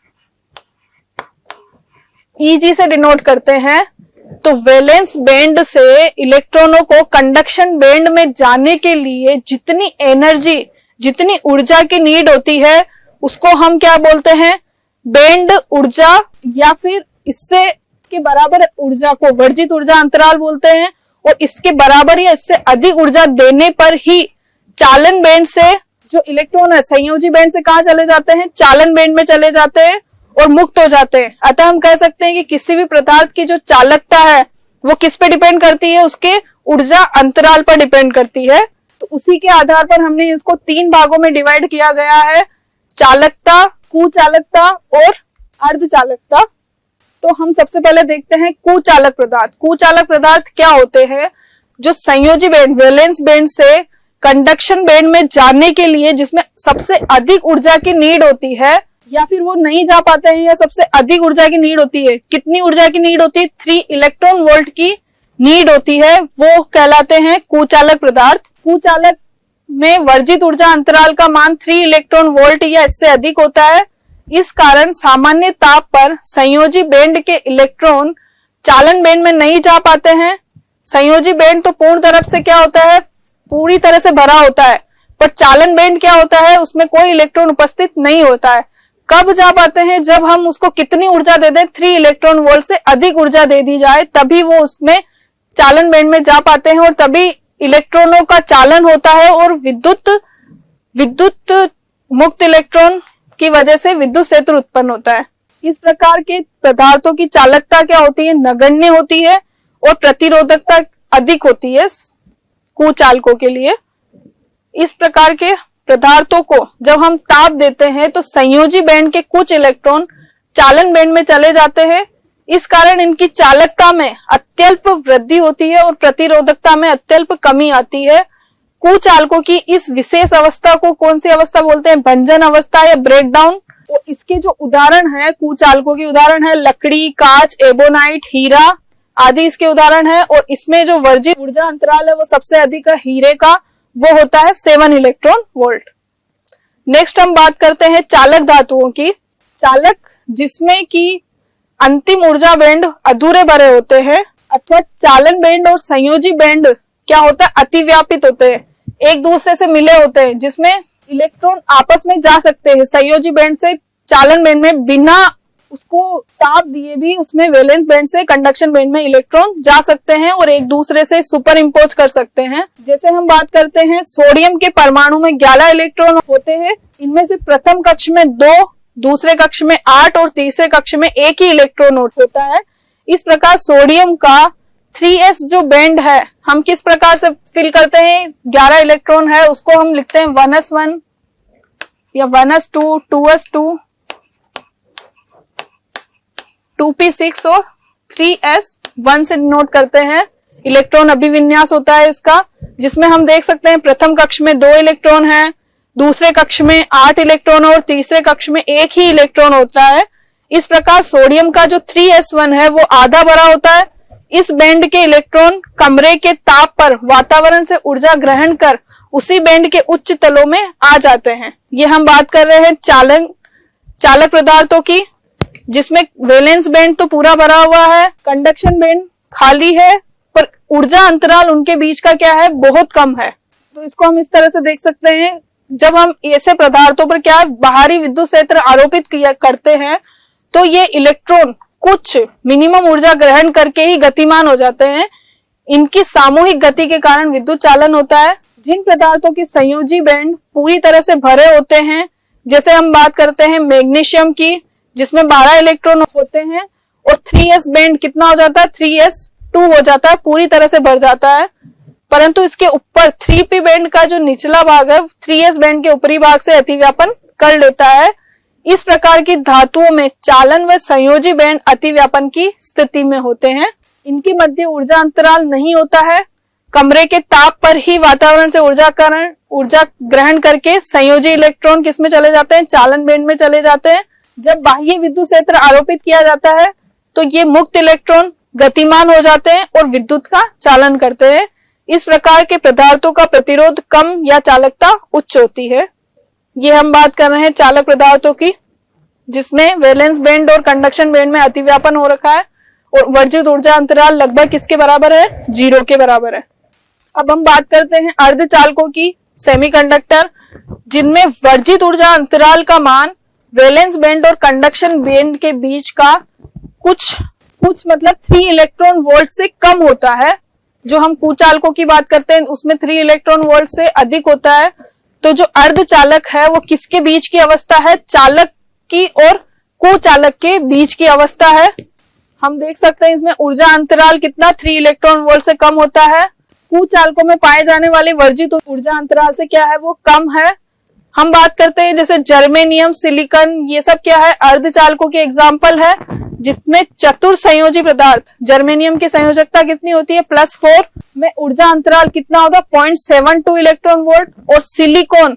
EG से डिनोट करते हैं। तो वैलेंस बैंड से इलेक्ट्रॉनों को कंडक्शन बैंड में जाने के लिए जितनी एनर्जी, जितनी ऊर्जा की नीड होती है उसको हम क्या बोलते हैं, बैंड ऊर्जा, या फिर इससे के बराबर ऊर्जा को वर्जित ऊर्जा अंतराल बोलते हैं। और इसके बराबर या इससे अधिक ऊर्जा देने पर ही चालन बैंड से जो इलेक्ट्रॉन है संयोजी बैंड से कहाँ चले जाते हैं, चालन बैंड में चले जाते हैं और मुक्त हो जाते हैं। अतः हम कह सकते हैं कि किसी भी पदार्थ की जो चालकता है वो किस पे डिपेंड करती है, उसके ऊर्जा अंतराल पर डिपेंड करती है। तो उसी के आधार पर हमने इसको 3 भागों में डिवाइड किया गया है, चालकता, कुचालकता और अर्धचालकता। तो हम सबसे पहले देखते हैं कुचालक पदार्थ। कुचालक पदार्थ क्या होते हैं, जो संयोजी बैंड, वैलेंस बैंड से कंडक्शन बैंड में जाने के लिए जिसमें सबसे अधिक ऊर्जा की नीड होती है, या फिर वो नहीं जा पाते हैं या सबसे अधिक ऊर्जा की नीड होती है। कितनी ऊर्जा की नीड होती है, 3 इलेक्ट्रॉन वोल्ट की नीड होती है, वो कहलाते हैं कुचालक पदार्थ। कुचालक में वर्जित ऊर्जा अंतराल का मान 3 इलेक्ट्रॉन वोल्ट या इससे अधिक होता है। इस कारण सामान्य ताप पर संयोजी बैंड के इलेक्ट्रॉन चालन बैंड में नहीं जा पाते हैं। संयोजी बैंड तो पूर्ण तरफ से क्या होता है, पूरी तरह से भरा होता है, पर चालन बैंड क्या होता है, उसमें कोई इलेक्ट्रॉन उपस्थित नहीं होता है। कब जा पाते हैं, जब हम उसको कितनी ऊर्जा दे दें, 3 इलेक्ट्रॉन वोल्ट से अधिक ऊर्जा दे दी जाए, तभी वो उसमें चालन बैंड में जा पाते हैं और तभी इलेक्ट्रॉनों का चालन होता है और विद्युत मुक्त इलेक्ट्रॉन की वजह से विद्युत क्षेत्र उत्पन्न होता है। इस प्रकार के पदार्थों की चालकता क्या होती है, नगण्य होती है और प्रतिरोधकता अधिक होती है कुचालकों के लिए। इस प्रकार के पदार्थों को जब हम ताप देते हैं तो संयोजी बैंड के कुछ इलेक्ट्रॉन चालन बैंड में चले जाते हैं। इस कारण इनकी चालकता में अत्यल्प वृद्धि होती है और प्रतिरोधकता में अत्यल्प कमी आती है। कुचालकों की इस विशेष अवस्था को कौन सी अवस्था बोलते हैं, भंजन अवस्था या ब्रेकडाउन। तो इसके जो उदाहरण है कुचालकों के उदाहरण है लकड़ी, कांच, एबोनाइट, हीरा, आदि इसके उदाहरण है। और इसमें जो वर्जित ऊर्जा अंतराल है वो सबसे अधिक है हीरे का, वो होता है 7 इलेक्ट्रॉन वोल्ट। नेक्स्ट हम बात करते हैं चालक धातुओं की। चालक जिसमें कि अंतिम ऊर्जा बैंड अधूरे भरे होते हैं अथवा चालन बैंड और संयोजी बैंड क्या होता है, अतिव्यापित होते हैं, एक दूसरे से मिले होते हैं, जिसमें इलेक्ट्रॉन आपस में जा सकते हैं। संयोजी बैंड से चालन बैंड में बिना उसको ताप दिए भी उसमें वैलेंस बैंड से कंडक्शन बैंड में इलेक्ट्रॉन जा सकते हैं और एक दूसरे से सुपर इम्पोज कर सकते हैं। जैसे हम बात करते हैं सोडियम के परमाणु में 11 इलेक्ट्रॉन होते हैं, इनमें से प्रथम कक्ष में 2, दूसरे कक्ष में 8 और तीसरे कक्ष में 1 ही इलेक्ट्रॉन होता है। इस प्रकार सोडियम का 3s जो बैंड है हम किस प्रकार से फिल करते हैं, 11 इलेक्ट्रॉन है उसको हम लिखते हैं 1s1 या 1s2, 2s2, 2p6 और 3s1 से डिनोट करते हैं। इलेक्ट्रॉन अभिविन्यास होता है इसका, जिसमें हम देख सकते हैं प्रथम कक्ष में 2 इलेक्ट्रॉन है, दूसरे कक्ष में 8 इलेक्ट्रॉन और तीसरे कक्ष में 1 ही इलेक्ट्रॉन होता है। इस प्रकार सोडियम का जो 3s1 है वो आधा भरा होता है। इस बैंड के इलेक्ट्रॉन कमरे के ताप पर वातावरण से ऊर्जा ग्रहण कर उसी बैंड के उच्च तलों में आ जाते हैं। ये हम बात कर रहे हैं चालक पदार्थों की, जिसमें वैलेंस बैंड तो पूरा भरा हुआ है, कंडक्शन बैंड खाली है, पर ऊर्जा अंतराल उनके बीच का क्या है, बहुत कम है। तो इसको हम इस तरह से देख सकते हैं, जब हम ऐसे पदार्थों पर क्या है बाहरी विद्युत क्षेत्र आरोपित करते हैं तो ये इलेक्ट्रॉन कुछ मिनिमम ऊर्जा ग्रहण करके ही गतिमान हो जाते हैं। इनकी सामूहिक गति के कारण विद्युत चालन होता है। जिन पदार्थों की संयोजी बैंड पूरी तरह से भरे होते हैं, जैसे हम बात करते हैं मैग्नीशियम की, जिसमें 12 इलेक्ट्रॉन होते हैं और 3s बैंड कितना हो जाता है, 3s2 हो जाता है, पूरी तरह से भर जाता है। परंतु इसके ऊपर 3p बैंड का जो निचला भाग है 3s बैंड के ऊपरी भाग से अतिव्यापन कर लेता है। इस प्रकार की धातुओं में चालन व संयोजी बैंड अतिव्यापन की स्थिति में होते हैं। इनके मध्य ऊर्जा अंतराल नहीं होता है। कमरे के ताप पर ही वातावरण से ऊर्जा ग्रहण करके संयोजी इलेक्ट्रॉन किसमें चले जाते हैं, चालन बैंड में चले जाते हैं। जब बाह्य विद्युत क्षेत्र आरोपित किया जाता है तो ये मुक्त इलेक्ट्रॉन गतिमान हो जाते हैं और विद्युत का चालन करते हैं। इस प्रकार के पदार्थों का प्रतिरोध कम या चालकता उच्च होती है। ये हम बात कर रहे हैं चालक पदार्थों की, जिसमें वैलेंस बैंड और कंडक्शन बैंड में अतिव्यापन हो रखा है और वर्जित ऊर्जा अंतराल लगभग किसके बराबर है, 0 के बराबर है। अब हम बात करते हैं अर्धचालकों की, सेमीकंडक्टर, जिनमें वर्जित ऊर्जा अंतराल का मान वैलेंस बैंड और कंडक्शन बैंड के बीच का कुछ मतलब 3 इलेक्ट्रॉन वोल्ट से कम होता है। जो हम कुचालकों की बात करते हैं उसमें 3 इलेक्ट्रॉन वोल्ट से अधिक होता है। तो जो अर्धचालक है वो किसके बीच की अवस्था है, चालक की और कुचालक के बीच की अवस्था है। हम देख सकते हैं इसमें ऊर्जा अंतराल कितना 3 इलेक्ट्रॉन वोल्ट से कम होता है। कुचालकों में पाए जाने वाले वर्जित ऊर्जा अंतराल से क्या है, वो कम है। हम बात करते हैं जैसे जर्मेनियम, सिलिकॉन, ये सब क्या है, अर्धचालकों के एग्जाम्पल है, जिसमें चतुर संयोजी पदार्थ, जर्मेनियम की संयोजकता कितनी होती है, +4 में ऊर्जा अंतराल कितना होगा, 0.72 इलेक्ट्रॉन वोल्ट। और सिलिकॉन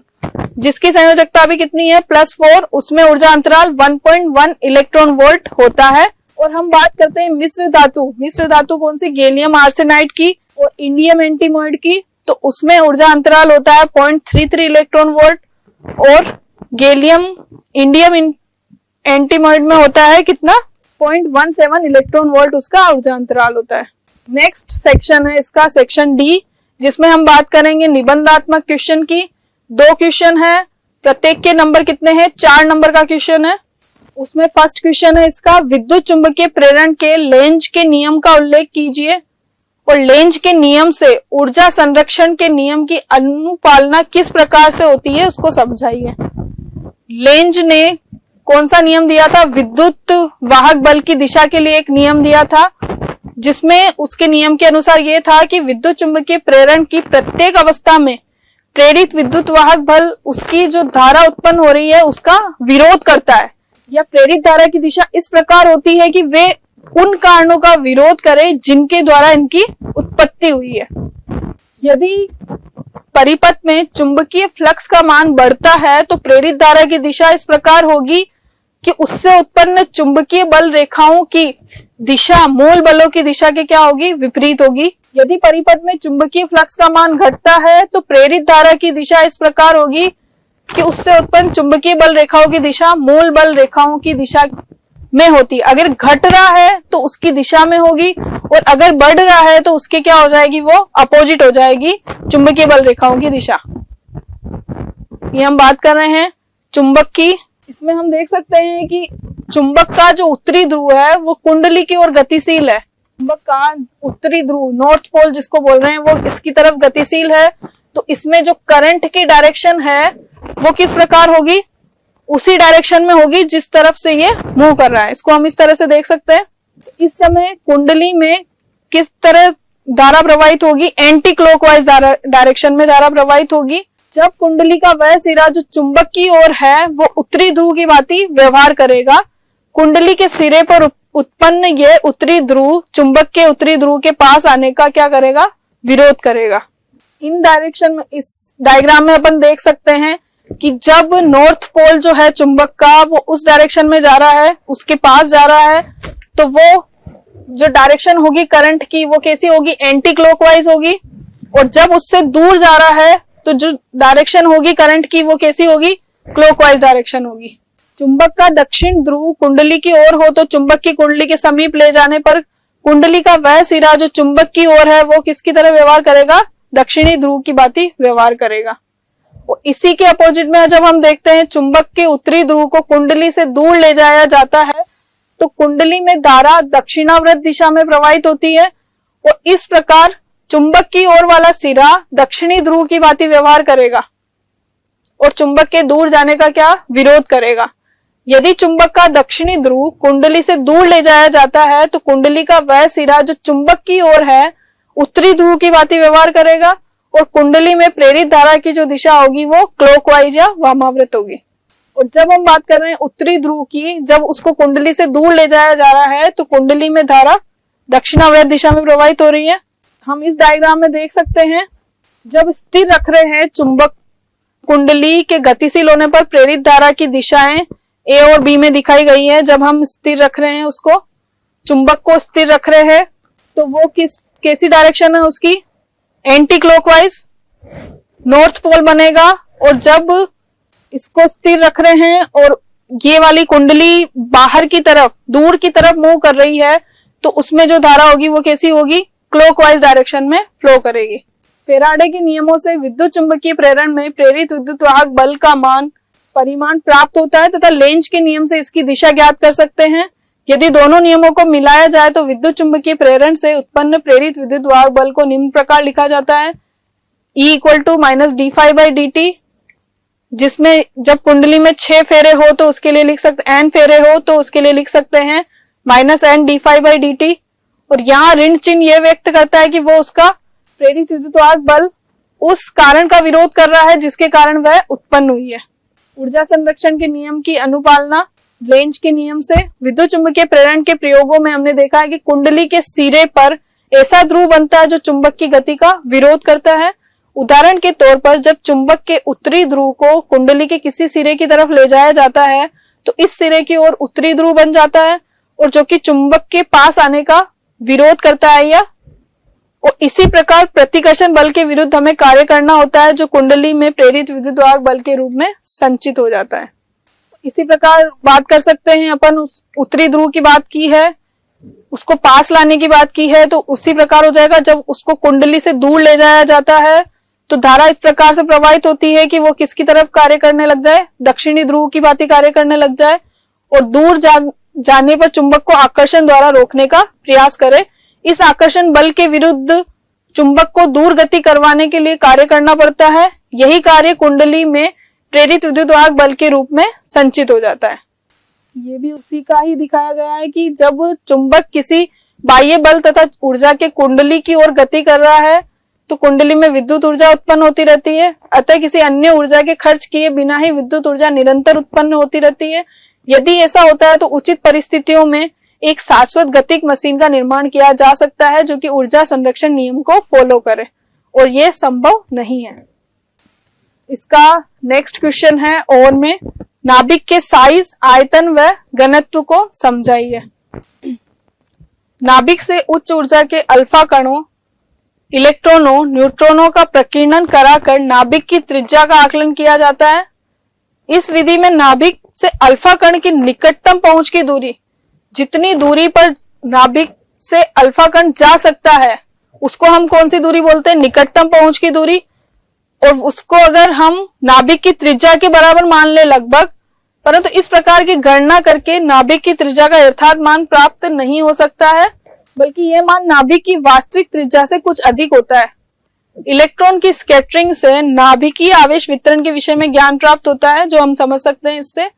जिसकी संयोजकता भी कितनी है, +4, उसमें ऊर्जा अंतराल 1.1 इलेक्ट्रॉन वोल्ट होता है। और हम बात करते हैं मिश्र धातु कौन सी, गैलियम आर्सेनाइड की और इंडियम एंटीमोइड की, तो उसमें ऊर्जा अंतराल होता है 0.33 इलेक्ट्रॉन वोल्ट। और इंडियम एंटीमोइड में होता है कितना, 0.17 इलेक्ट्रॉन वोल्ट उसका ऊर्जा अंतराल होता है। नेक्स्ट सेक्शन है इसका सेक्शन डी, जिसमें हम बात करेंगे निबंधात्मक क्वेश्चन की। 2 क्वेश्चन है, प्रत्येक के नंबर कितने हैं, 4 नंबर का क्वेश्चन है। उसमें फर्स्ट क्वेश्चन है इसका, विद्युत चुंबकीय प्रेरण के लेंज के नियम का उल्लेख कीजिए और लेंज के नियम से ऊर्जा संरक्षण के नियम की अनुपालना किस प्रकार से होती है उसको समझाइए। लेंज ने कौन सा नियम दिया था, विद्युत वाहक बल की दिशा के लिए एक नियम दिया था, जिसमें उसके नियम के अनुसार ये था कि विद्युत चुंबकीय प्रेरण की प्रत्येक अवस्था में प्रेरित विद्युत वाहक बल उसकी जो धारा उत्पन्न हो रही है उसका विरोध करता है, या प्रेरित धारा की दिशा इस प्रकार होती है कि वे उन कारणों का विरोध करे जिनके द्वारा इनकी उत्पत्ति हुई है। यदि परिपथ में चुंबकीय फ्लक्स का मान बढ़ता है तो प्रेरित धारा की दिशा इस प्रकार होगी कि उससे उत्पन्न चुंबकीय बल रेखाओं की दिशा मूल बलों की दिशा के क्या होगी, विपरीत होगी। यदि परिपथ में चुंबकीय फ्लक्स का मान घटता है तो प्रेरित धारा की दिशा इस प्रकार होगी कि उससे उत्पन्न चुंबकीय बल रेखाओं की दिशा मूल बल रेखाओं की दिशा में होती। अगर घट रहा है तो उसकी दिशा में होगी, और अगर बढ़ रहा है तो उसके क्या हो जाएगी, वो अपोजिट हो जाएगी, चुंबकीय बल रेखाओं की दिशा। ये हम बात कर रहे हैं चुंबक की। इसमें हम देख सकते हैं कि चुंबक का जो उत्तरी ध्रुव है वो कुंडली की ओर गतिशील है। चुंबक का उत्तरी ध्रुव, नॉर्थ पोल जिसको बोल रहे हैं, वो इसकी तरफ गतिशील है। तो इसमें जो करंट की डायरेक्शन है वो किस प्रकार होगी, उसी डायरेक्शन में होगी जिस तरफ से ये मूव कर रहा है। इसको हम इस तरह से देख सकते हैं। तो इस समय कुंडली में किस तरह धारा प्रवाहित होगी, एंटी क्लॉकवाइज डायरेक्शन में धारा प्रवाहित होगी। जब कुंडली का वह सिरा जो चुंबक की ओर है वो उत्तरी ध्रुव की भांति व्यवहार करेगा, कुंडली के सिरे पर उत्पन्न ये उत्तरी ध्रुव चुंबक के उत्तरी ध्रुव के पास आने का क्या करेगा, विरोध करेगा। इन डायरेक्शन में, इस डायग्राम में अपन देख सकते हैं कि जब नॉर्थ पोल जो है चुंबक का वो उस डायरेक्शन में जा रहा है, उसके पास जा रहा है, तो वो जो डायरेक्शन होगी करंट की वो कैसी होगी, एंटी क्लॉकवाइज होगी। और जब उससे दूर जा रहा है तो जो डायरेक्शन होगी करंट की वो कैसी होगी, क्लॉकवाइज डायरेक्शन होगी। चुंबक का दक्षिण ध्रुव कुंडली की ओर हो तो चुंबक की कुंडली के समीप ले जाने पर कुंडली का वह सिरा जो चुंबक की ओर है वो किसकी तरह व्यवहार करेगा, दक्षिणी ध्रुव की भांति व्यवहार करेगा। और इसी के अपोजिट में जब हम देखते हैं चुंबक के उत्तरी ध्रुव को कुंडली से दूर ले जाया जाता है तो कुंडली में धारा दक्षिणावर्त दिशा में प्रवाहित होती है, और इस प्रकार चुंबक की ओर वाला सिरा दक्षिणी ध्रुव की भांति व्यवहार करेगा और चुंबक के दूर जाने का क्या, विरोध करेगा। यदि चुंबक का दक्षिणी ध्रुव कुंडली से दूर ले जाया जाता है तो कुंडली का वह सिरा जो चुंबक की ओर है उत्तरी ध्रुव की भांति व्यवहार करेगा, और कुंडली में प्रेरित धारा की जो दिशा होगी वो क्लॉकवाइज या वामाव्रत होगी। और जब हम बात कर रहे हैं उत्तरी ध्रुव की, जब उसको कुंडली से दूर ले जाया जा रहा है तो कुंडली में धारा दक्षिणावर्त दिशा में प्रवाहित हो रही है। हम इस डायग्राम में देख सकते हैं, जब स्थिर रख रहे हैं चुंबक, कुंडली के गतिशील होने पर प्रेरित धारा की दिशाएं ए और बी में दिखाई गई है। जब हम स्थिर रख रहे हैं उसको, चुंबक को स्थिर रख रहे हैं, तो वो कैसी डायरेक्शन है उसकी, एंटी क्लॉकवाइज, नॉर्थ पोल बनेगा। और जब इसको स्थिर रख रहे हैं और ये वाली कुंडली बाहर की तरफ, दूर की तरफ मूव कर रही है, तो उसमें जो धारा होगी वो कैसी होगी, क्लॉकवाइज डायरेक्शन में फ्लो करेगी। फेराडे के नियमों से विद्युत चुंबकीय प्रेरण में प्रेरित विद्युत वाहक बल का मान परिमाण प्राप्त होता है तथा लेंज के नियम से इसकी दिशा ज्ञात कर सकते हैं। यदि दोनों नियमों को मिलाया जाए तो विद्युत चुंबकीय प्रेरण से उत्पन्न प्रेरित विद्युत वाहक बल को निम्न प्रकार लिखा जाता है, E = -d∅/dt, जिसमें जब कुंडली में 6 फेरे हो तो उसके लिए लिख सकते, n फेरे हो तो उसके लिए लिख सकते हैं -n d∅/dt। और यहाँ ऋण चिन्ह यह व्यक्त करता है कि वो उसका प्रेरित विद्युत वाहक बल उस कारण का विरोध कर रहा है जिसके कारण वह उत्पन्न हुई है। ऊर्जा संरक्षण के नियम की अनुपालना लेंज के नियम से विद्युत चुंबकीय प्रेरण के प्रयोगों में हमने देखा है कि कुंडली के सिरे पर ऐसा ध्रुव बनता है जो चुंबक की गति का विरोध करता है। उदाहरण के तौर पर जब चुंबक के उत्तरी ध्रुव को कुंडली के किसी सिरे की तरफ ले जाया जाता है तो इस सिरे की ओर उत्तरी ध्रुव बन जाता है, और जो कि चुंबक के पास आने का विरोध करता है। या और इसी प्रकार प्रतिकर्षण बल के विरुद्ध हमें कार्य करना होता है जो कुंडली में प्रेरित विद्युत वाहक बल के रूप में संचित हो जाता है। इसी प्रकार बात कर सकते हैं अपन, उस उत्तरी ध्रुव की बात की है, उसको पास लाने की बात की है, तो उसी प्रकार हो जाएगा। जब उसको कुंडली से दूर ले जाया जाता है तो धारा इस प्रकार से प्रवाहित होती है कि वो किसकी तरफ कार्य करने लग जाए, दक्षिणी ध्रुव की भांति कार्य करने लग जाए, और दूर जाने पर चुंबक को आकर्षण द्वारा रोकने का प्रयास करे। इस आकर्षण बल के विरुद्ध चुंबक को दूर गति करवाने के लिए कार्य करना पड़ता है। यही कार्य कुंडली में प्रेरित विद्युत वाहक बल के रूप में संचित हो जाता है। ये भी उसी का ही दिखाया गया है कि जब चुंबक किसी बाह्य बल तथा ऊर्जा के कुंडली की ओर गति कर रहा है तो कुंडली में विद्युत ऊर्जा उत्पन्न होती रहती है। अतः किसी अन्य ऊर्जा के खर्च किए बिना ही विद्युत ऊर्जा निरंतर उत्पन्न होती रहती है। यदि ऐसा होता है तो उचित परिस्थितियों में एक शाश्वत गतिक मशीन का निर्माण किया जा सकता है जो कि ऊर्जा संरक्षण नियम को फॉलो करे, और यह संभव नहीं है। इसका नेक्स्ट क्वेश्चन है, और में नाभिक के साइज, आयतन व घनत्व को समझाइए। नाभिक से उच्च ऊर्जा के अल्फा कणों, इलेक्ट्रॉनों, न्यूट्रॉनों का प्रकीर्णन कराकर नाभिक की त्रिज्या का आकलन किया जाता है। इस विधि में नाभिक से अल्फा कण की निकटतम पहुंच की दूरी, जितनी दूरी पर नाभिक से अल्फा कण जा सकता है उसको हम कौन सी दूरी बोलते हैं? निकटतम पहुंच की दूरी। और उसको अगर हम नाभिक की त्रिज्या के बराबर मान ले लगभग, परंतु इस प्रकार की गणना करके नाभिक की त्रिज्या का यथार्थ मान प्राप्त नहीं हो सकता है, बल्कि यह मान नाभिक की वास्तविक त्रिज्या से कुछ अधिक होता है। इलेक्ट्रॉन की स्कैटरिंग से नाभिकीय आवेश वितरण के विषय में ज्ञान प्राप्त होता है, जो हम समझ सकते हैं इससे।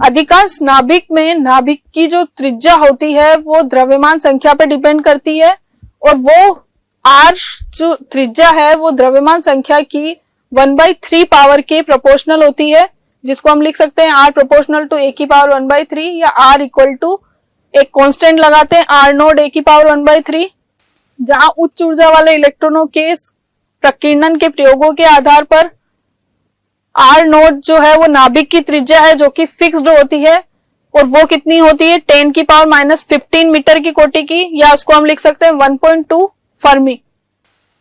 अधिकांश नाभिक में नाभिक की जो त्रिज्या होती है वो द्रव्यमान संख्या पर डिपेंड करती है, और वो आर जो त्रिज्या है वो द्रव्यमान संख्या की 1/3 पावर के प्रोपोर्शनल होती है, जिसको हम लिख सकते हैं आर प्रोपोर्शनल टू ए की पावर 1/3, या आर इक्वल टू एक कांस्टेंट लगाते हैं आर नोड ए की पावर 1/3। जहां उच्च ऊर्जा वाले इलेक्ट्रॉनों के प्रकीर्णन के प्रयोगों के आधार पर आर नोड जो है वो नाभिक की त्रिज्या है जो कि फिक्स्ड होती है, और वो कितनी होती है? 10 की पावर -15 मीटर की कोटि की, या उसको हम लिख सकते हैं 1.2 फर्मी।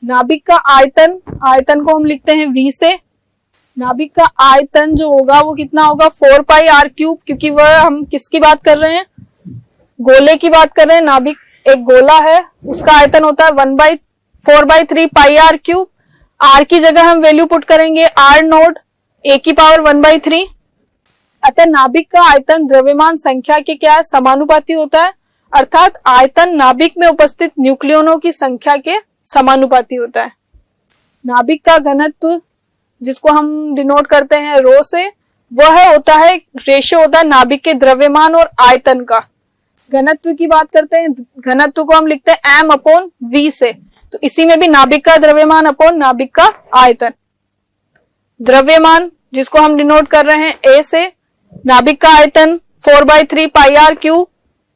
नाभिक का आयतन, आयतन को हम लिखते हैं V से। नाभिक का आयतन जो होगा वो कितना होगा? 4πr³, क्योंकि वह हम किसकी बात कर रहे हैं? गोले की बात कर रहे हैं। नाभिक एक गोला है, उसका आयतन होता है 4/3πr³। r की जगह हम वैल्यू पुट करेंगे r नोड a की पावर 1/3। अतः नाभिक का आयतन द्रव्यमान संख्या के क्या समानुपाती होता है, अर्थात आयतन नाभिक में उपस्थित न्यूक्लियनों की संख्या के समानुपाती होता है। नाभिक का घनत्व, जिसको हम डिनोट करते हैं रो से, वह होता है रेशियो होता है नाभिक के द्रव्यमान और आयतन का। घनत्व की बात करते हैं, घनत्व को हम लिखते हैं m/v से, तो इसी में भी नाभिक का द्रव्यमान अपॉन नाभिक का आयतन। द्रव्यमान जिसको हम डिनोट कर रहे हैं a से, नाभिक का आयतन 4/3πr³,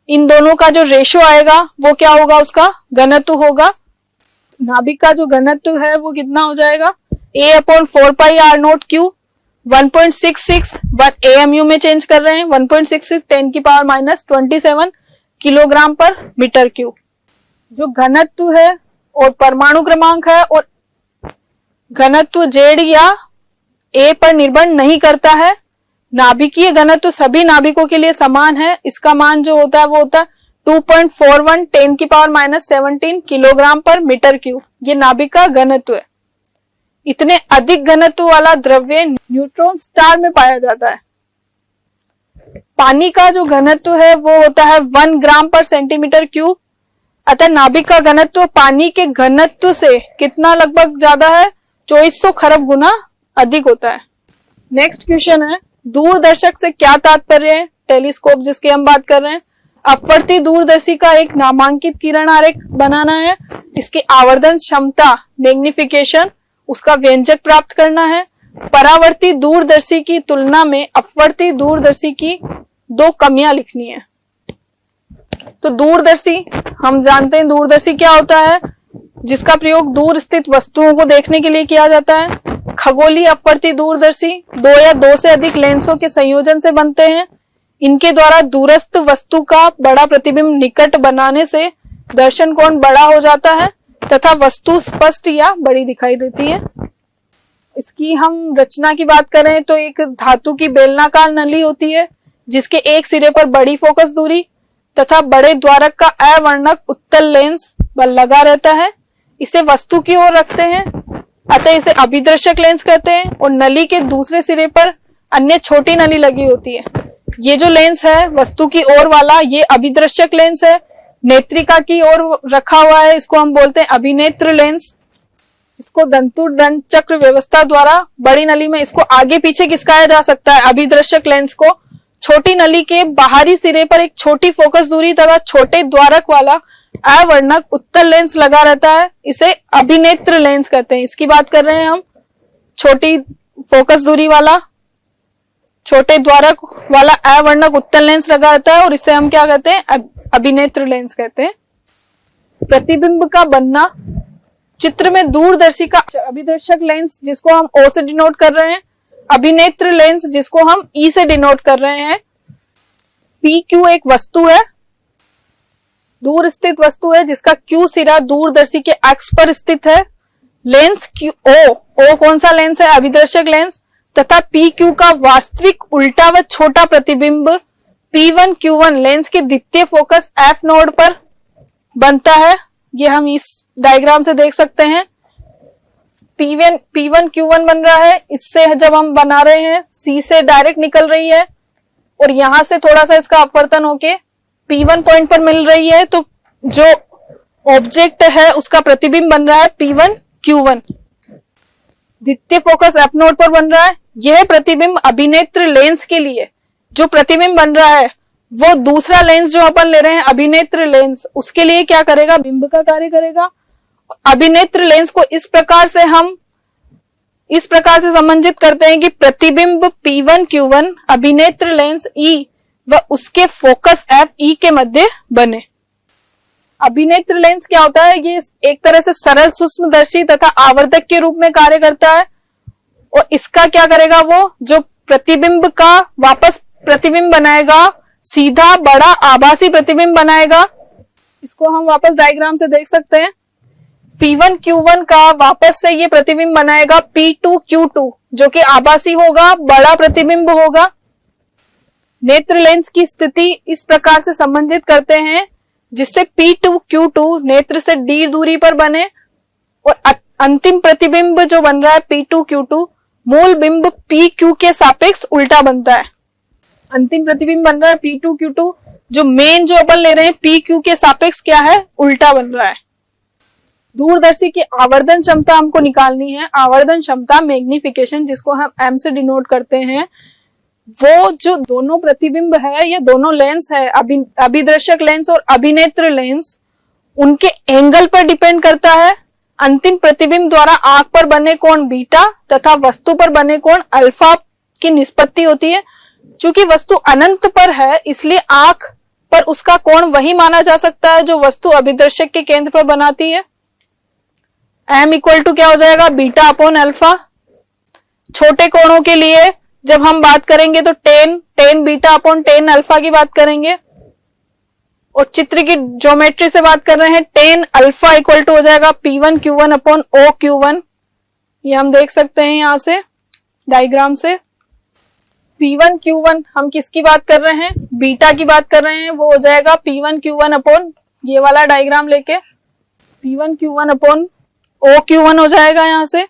इन दोनों का जो रेशियो आएगा वो क्या होगा? उसका घनत्व होगा। नाभिक का जो घनत्व है वो कितना हो जाएगा? a/4πr0³ 1.66, 1 AMU में चेंज कर रहे हैं, 1.66 10 की पावर -27 किलोग्राम पर मीटर क्यूब। जो घनत्व है और परमाणु क्रमांक है, और घनत्व Z या A पर निर्भर नहीं करता है। नाभिकीय घनत्व सभी नाभिकों के लिए समान है। इसका मान जो होता है वो होता है 2.41 10 की पावर -17 किलोग्राम पर मीटर क्यूब। ये नाभिक का घनत्व है। इतने अधिक घनत्व वाला द्रव्य न्यूट्रॉन स्टार में पाया जाता है। पानी का जो घनत्व है वो होता है 1 ग्राम पर सेंटीमीटर क्यूब। अतः नाभिक का घनत्व पानी के घनत्व से कितना लगभग ज्यादा है? 2400 खरब गुना अधिक होता है। नेक्स्ट क्वेश्चन है, दूरदर्शक से क्या तात्पर्य है? टेलीस्कोप जिसकी हम बात कर रहे हैं। अपवर्ती दूरदर्शी का एक नामांकित किरण आरेख बनाना है, इसकी आवर्धन क्षमता मैग्निफिकेशन, उसका व्यंजक प्राप्त करना है। परावर्ती दूरदर्शी की तुलना में अपवर्ती दूरदर्शी की 2 कमियां लिखनी है। तो दूरदर्शी, हम जानते हैं दूरदर्शी क्या होता है? जिसका प्रयोग दूर स्थित वस्तुओं को देखने के लिए किया जाता है। खगोलीय अपवर्ती दूरदर्शी 2 या 2 से अधिक लेंसों के संयोजन से बनते हैं। इनके द्वारा दूरस्थ वस्तु का बड़ा प्रतिबिंब निकट बनाने से दर्शन कोण बड़ा हो जाता है तथा वस्तु स्पष्ट या बड़ी दिखाई देती है। इसकी हम रचना की बात करें तो एक धातु की बेलनाकार नली होती है, जिसके एक सिरे पर बड़ी फोकस दूरी तथा बड़े द्वारक का अवर्णक उत्तल लेंस लगा रहता है। इसे वस्तु की ओर रखते हैं, अतः इसे अभिदर्शक लेंस कहते हैं। और नली के दूसरे सिरे पर अन्य छोटी नली लगी होती है। ये जो लेंस है वस्तु की ओर वाला, ये अभिदर्शक लेंस है। नेत्रिका की ओर रखा हुआ है, इसको हम बोलते हैं अभिनेत्र लेंस। इसको दंतुर दंड चक्र व्यवस्था द्वारा बड़ी नली में इसको आगे पीछे खिसकाया जा सकता है। अभिदर्शक लेंस को छोटी नली के बाहरी सिरे पर एक छोटी फोकस दूरी तथा छोटे द्वारक वाला अवर्णक उत्तल लेंस लगा रहता है, इसे अभिनेत्र लेंस कहते हैं। इसकी बात कर रहे हैं हम। छोटी फोकस दूरी वाला, छोटे द्वारक वाला अवर्णक उत्तल लेंस लगा रहता है, और इसे हम क्या कहते हैं? अभिनेत्र लेंस कहते हैं। प्रतिबिंब का बनना, चित्र में दूरदर्शी का अभिदर्शक लेंस जिसको हम O से डिनोट कर रहे हैं, अभिनेत्र लेंस जिसको हम E से डिनोट कर रहे हैं। PQ एक वस्तु है दूर स्थित वस्तु है जिसका Q सिरा दूरदर्शी के अक्ष पर स्थित है। लेंस O कौन सा लेंस है? अभिदर्शक लेंस। तथा PQ का वास्तविक उल्टा व छोटा प्रतिबिंब P1Q1 लेंस के द्वितीय फोकस F नोड पर बनता है। ये हम इस डायग्राम से देख सकते हैं। P1Q1 बन रहा है, इससे जब हम बना रहे हैं C से डायरेक्ट निकल रही है और यहां से थोड़ा सा इसका अपवर्तन होके P1 पॉइंट पर मिल रही है, तो जो ऑब्जेक्ट है उसका प्रतिबिंब बन रहा है P1Q1। द्वितीय फोकस F नोड पर बन रहा है। यह प्रतिबिंब अभिनेत्र लेंस के लिए जो प्रतिबिंब बन रहा है वो दूसरा लेंस जो अपन ले रहे हैं अभिनेत्र लेंस, उसके लिए क्या करेगा? बिंब का कार्य करेगा। अभिनेत्र लेंस को इस प्रकार से संबंधित करते हैं कि प्रतिबिंब P1Q1 अभिनेत्र लेंस E व उसके फोकस F E के मध्य बने। अभिनेत्र लेंस क्या होता है? ये एक तरह से सरल सूक्ष्मदर्शी तथा आवर्धक के रूप में कार्य करता है और इसका क्या करेगा? वो जो प्रतिबिंब का वापस प्रतिबिंब बनाएगा, सीधा बड़ा आभासी प्रतिबिंब बनाएगा। इसको हम वापस डायग्राम से देख सकते हैं। P1Q1 का वापस से ये प्रतिबिंब बनाएगा P2Q2 जो कि आभासी होगा, बड़ा प्रतिबिंब होगा। नेत्र लेंस की स्थिति इस प्रकार से संबंधित करते हैं जिससे P2Q2 नेत्र से D दूरी पर बने और अंतिम प्रतिबिंब जो बन रहा है P2Q2 मूल बिंब PQ के सापेक्ष उल्टा बनता है। अंतिम प्रतिबिंब बन रहा है P2Q2, जो मेन जो अपन ले रहे हैं PQ के सापेक्ष क्या है? उल्टा बन रहा है। दूरदर्शी की आवर्धन क्षमता हमको निकालनी है। आवर्धन क्षमता मैग्निफिकेशन, जिसको हम M से डिनोट करते हैं, वो जो दोनों प्रतिबिंब है या दोनों लेंस है, अभिदर्शक लेंस और अभिनेत्र लेंस, उनके एंगल पर डिपेंड करता है। अंतिम प्रतिबिंब द्वारा आंख पर बने कोण बीटा तथा वस्तु पर बने कोण अल्फा की निष्पत्ति होती है। चूंकि वस्तु अनंत पर है इसलिए आंख पर उसका कोण वही माना जा सकता है जो वस्तु अभिदर्शक के केंद्र पर बनाती है। M इक्वल टू क्या हो जाएगा? Beta upon alpha. छोटे कोणों के लिए जब हम बात करेंगे तो ten beta upon tan alpha की बात करेंगे और चित्र की ज्योमेट्री से बात कर रहे हैं। टेन अल्फा इक्वल टू हो जाएगा P1Q1 अपॉन OQ1। ये हम देख सकते हैं यहां से डायग्राम से। P1Q1 हम किसकी बात कर रहे हैं? बीटा की बात कर रहे हैं। वो हो जाएगा P1Q1 अपॉन ये वाला डायग्राम लेके P1Q1 अपॉन OQ1 हो जाएगा। यहां से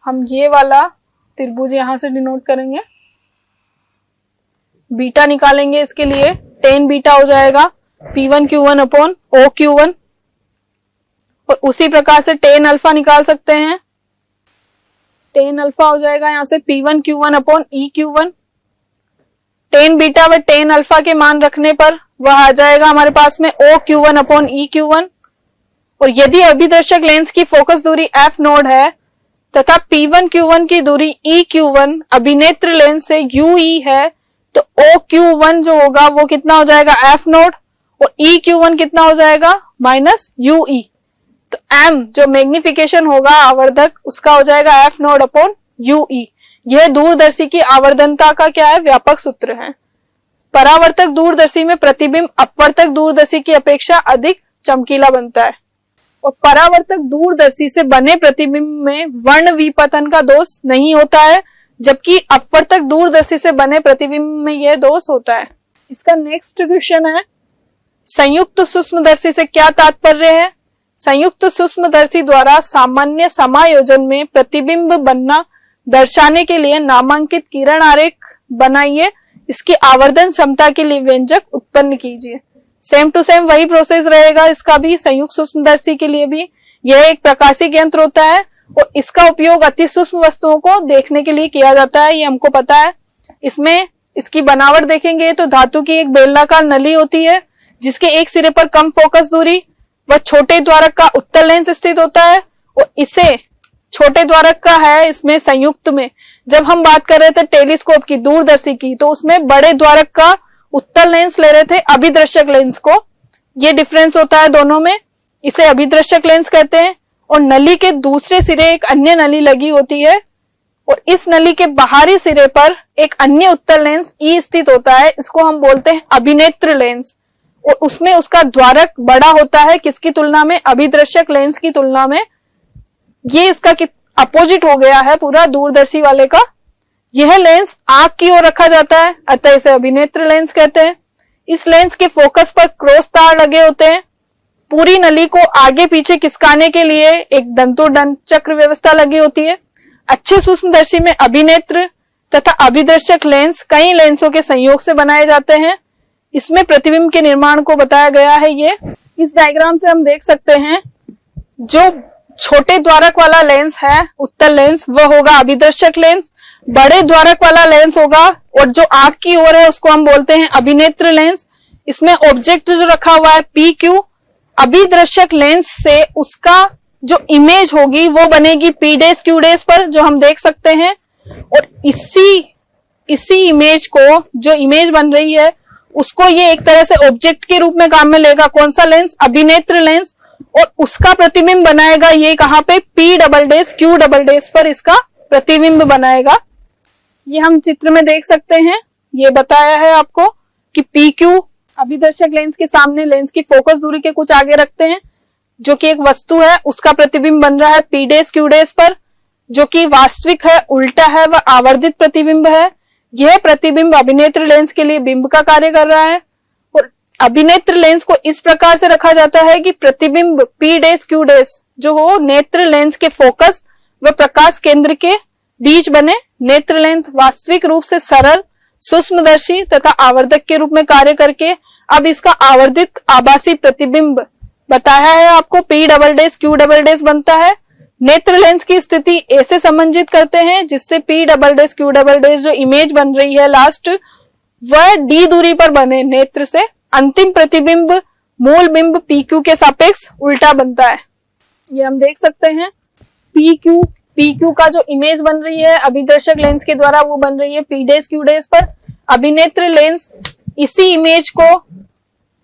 हम ये वाला त्रिभुज यहां से डिनोट करेंगे। बीटा निकालेंगे इसके लिए, टेन बीटा हो जाएगा P1Q1 अपॉन OQ1 और उसी प्रकार से टेन अल्फा निकाल सकते हैं। टेन अल्फा हो जाएगा यहां से P1Q1 upon EQ1। Tan beta व टेन अल्फा के मान रखने पर वह आ जाएगा हमारे पास में OQ1 अपॉन EQ1। और यदि अभिदर्शक लेंस की फोकस दूरी F नोड है तथा P1Q1 की दूरी EQ1 अभिनेत्र लेंस से UE है तो OQ1 जो होगा वो कितना हो जाएगा? F नोड और EQ1 कितना हो जाएगा? Minus UE। तो M जो मैग्निफिकेशन होगा आवर्धक उसका हो जाएगा F नोड अपॉन UE। यह दूरदर्शी की आवर्धनता का क्या है? व्यापक सूत्र है। परावर्तक दूरदर्शी में प्रतिबिंब अपवर्तक दूरदर्शी की अपेक्षा अधिक चमकीला बनता है और परावर्तक दूरदर्शी से बने प्रतिबिंब में वर्ण विपतन का दोष नहीं होता है, जबकि अपवर्तक दूरदर्शी से बने प्रतिबिंब में यह दोष होता है। इसका नेक्स्ट क्वेश्चन है, संयुक्त सूक्ष्मदर्शी से क्या तात्पर्य है? संयुक्त सूक्ष्मदर्शी द्वारा सामान्य समायोजन में प्रतिबिंब बनना दर्शाने के लिए नामांकित किरण आरेख बनाइए। इसकी आवर्धन क्षमता के लिए व्यंजक उत्पन्न कीजिए। सेम टू सेम वही प्रोसेस रहेगा इसका भी। संयुक्त सूक्ष्मदर्शी के लिए भी यह एक प्रकाशिक यंत्र होता है और इसका उपयोग अति सूक्ष्म वस्तुओं को देखने के लिए किया जाता है, ये हमको पता है। इसमें इसकी बनावट देखेंगे तो धातु की एक बेलनाकार नली होती है जिसके एक सिरे पर कम फोकस दूरी व छोटे द्वारक का उत्तल लेंस स्थित होता है और इसे छोटे द्वारक का है इसमें संयुक्त में। जब हम बात कर रहे थे टेलीस्कोप की, दूरदर्शी की, तो उसमें बड़े द्वारक का उत्तल लेंस ले रहे थे अभिदर्शक लेंस को। ये डिफरेंस होता है दोनों में, इसे अभिदर्शक लेंस कहते हैं। और नली के दूसरे सिरे एक अन्य नली लगी होती है और इस नली के बाहरी सिरे पर एक अन्य उत्तल लेंस ई स्थित होता है, इसको हम बोलते हैं अभिनेत्र लेंस, और उसमें उसका द्वारक बड़ा होता है किसकी तुलना में, अभिदर्शक लेंस की तुलना में। ये इसका अपोजिट हो गया है पूरा दूरदर्शी वाले का। यह लेंस आंख की ओर रखा जाता है, अतः इसे अभिनेत्र लेंस कहते हैं। इस लेंस के फोकस पर क्रॉस तार लगे होते हैं। पूरी नली को आगे पीछे खिसकाने के लिए एक दंतोदंत चक्र व्यवस्था लगी होती है। अच्छे सूक्ष्मदर्शी में अभिनेत्र तथा अभिदर्शक लेंस कई लेंसों के संयोग से बनाए जाते हैं। इसमें प्रतिबिंब के निर्माण को बताया गया है। ये इस डायग्राम से हम देख सकते हैं, जो छोटे द्वारक वाला लेंस है उत्तल लेंस, वह होगा अभिदर्शक लेंस। बड़े द्वारक वाला लेंस होगा और जो आंख की ओर है उसको हम बोलते हैं अभिनेत्र लेंस। इसमें ऑब्जेक्ट जो रखा हुआ है पी क्यू, अभिदर्शक लेंस से उसका जो इमेज होगी वो बनेगी पी डेस क्यू डेस पर, जो हम देख सकते हैं। और इसी इमेज को, जो इमेज बन रही है उसको ये एक तरह से ऑब्जेक्ट के रूप में काम में लेगा। कौन सा लेंस, अभिनेत्र लेंस, और उसका प्रतिबिंब बनाएगा ये कहां पे, P double dash Q double डेस पर इसका प्रतिबिंब बनाएगा। ये हम चित्र में देख सकते हैं। ये बताया है आपको कि पी क्यू अभिदर्शक लेंस के सामने लेंस की फोकस दूरी के कुछ आगे रखते हैं, जो कि एक वस्तु है, उसका प्रतिबिंब बन रहा है पी डेस क्यू डेस पर, जो कि वास्तविक है, उल्टा है, वह आवर्धित प्रतिबिंब है। यह प्रतिबिंब अभिनेत्र लेंस के लिए बिंब का कार्य कर रहा है। और अभिनेत्र लेंस को इस प्रकार से रखा जाता है कि प्रतिबिंब पी डेस क्यू डेस जो हो नेत्र लेंस के फोकस व प्रकाश केंद्र के बीच बने। नेत्र लेंस वास्तविक रूप से सरल, सूक्ष्मदर्शी तथा आवर्धक के रूप में कार्य करके अब इसका आवर्धित आभासी प्रतिबिंब बताया है आपको, P double dash Q double डेस बनता है। नेत्र लेंस की स्थिति ऐसे संबंधित करते हैं जिससे P double dash Q double डेस जो इमेज बन रही है लास्ट, वह डी दूरी पर बने नेत्र से। अंतिम प्रतिबिंब मूल बिंब पी क्यू के सापेक्ष उल्टा बनता है। ये हम देख सकते हैं पी क्यू का जो इमेज बन रही है अभिदर्शक लेंस के द्वारा, वो बन रही है पी डेस क्यू डेस पर। अभिनेत्र लेंस इसी इमेज को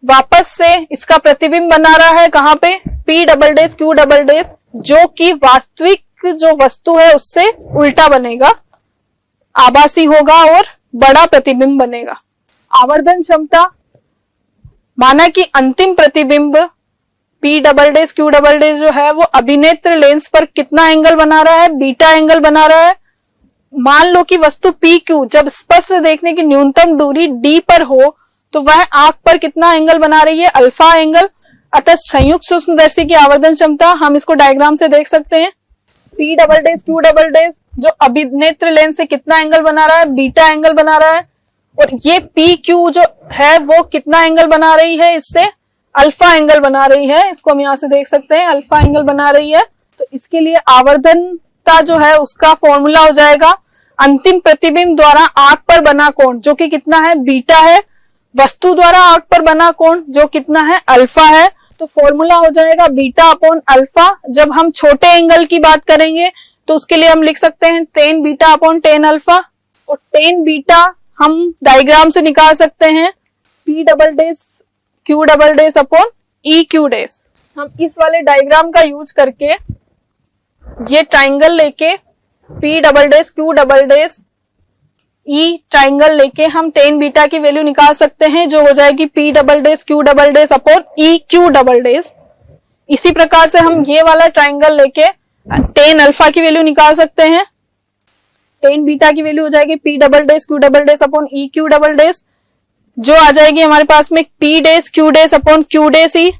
वापस से इसका प्रतिबिंब बना रहा है कहां पे, P double dash Q double डेस, जो कि वास्तविक जो वस्तु है उससे उल्टा बनेगा, आभासी होगा और बड़ा प्रतिबिंब बनेगा। आवर्धन क्षमता, माना कि अंतिम प्रतिबिंब P double dash Q double डेस जो है वो अभिनेत्र लेंस पर कितना एंगल बना रहा है, बीटा एंगल बना रहा है। मान लो कि वस्तु पी क्यू जब स्पष्ट देखने की न्यूनतम दूरी डी पर हो तो वह आंख पर कितना एंगल बना रही है, अल्फा एंगल। अतः संयुक्त सूक्ष्मदर्शी की आवर्धन क्षमता हम इसको डायग्राम से देख सकते हैं। P double dash Q double डेस जो अभिनेत्र लेंस से कितना एंगल बना रहा है, बीटा एंगल बना रहा है। और ये पी क्यू जो है वो कितना एंगल बना रही है, इससे अल्फा एंगल बना रही है। इसको हम यहाँ से देख सकते हैं, अल्फा एंगल बना रही है। तो इसके लिए आवर्धनता जो है उसका फॉर्मूला हो जाएगा अंतिम प्रतिबिंब द्वारा आंख पर बना कोण, जो कि कितना है, बीटा है, वस्तु द्वारा आंख पर बना कोण जो कितना है, अल्फा है। तो फॉर्मूला हो जाएगा बीटा अपॉन अल्फा। जब हम छोटे एंगल की बात करेंगे तो उसके लिए हम लिख सकते हैं tan beta upon tan alpha. और टेन बीटा हम डायग्राम से निकाल सकते हैं P double dash Q double dash upon E Q dash. हम इस वाले डायग्राम का यूज करके ये ट्राइंगल लेके P double dash Q double डेस ई ट्राइंगल लेके हम टेन बीटा की वैल्यू निकाल सकते हैं, जो हो जाएगी P double dash Q double dash upon E Q double डेस। इसी प्रकार से हम ये वाला ट्राइंगल लेके टेन अल्फा की वैल्यू निकाल सकते हैं। टेन बीटा की वैल्यू हो जाएगी P double dash Q double dash upon E Q double डेस, जो आ जाएगी हमारे पास में पी डेस क्यू डेस अपॉन क्यू डेस ई।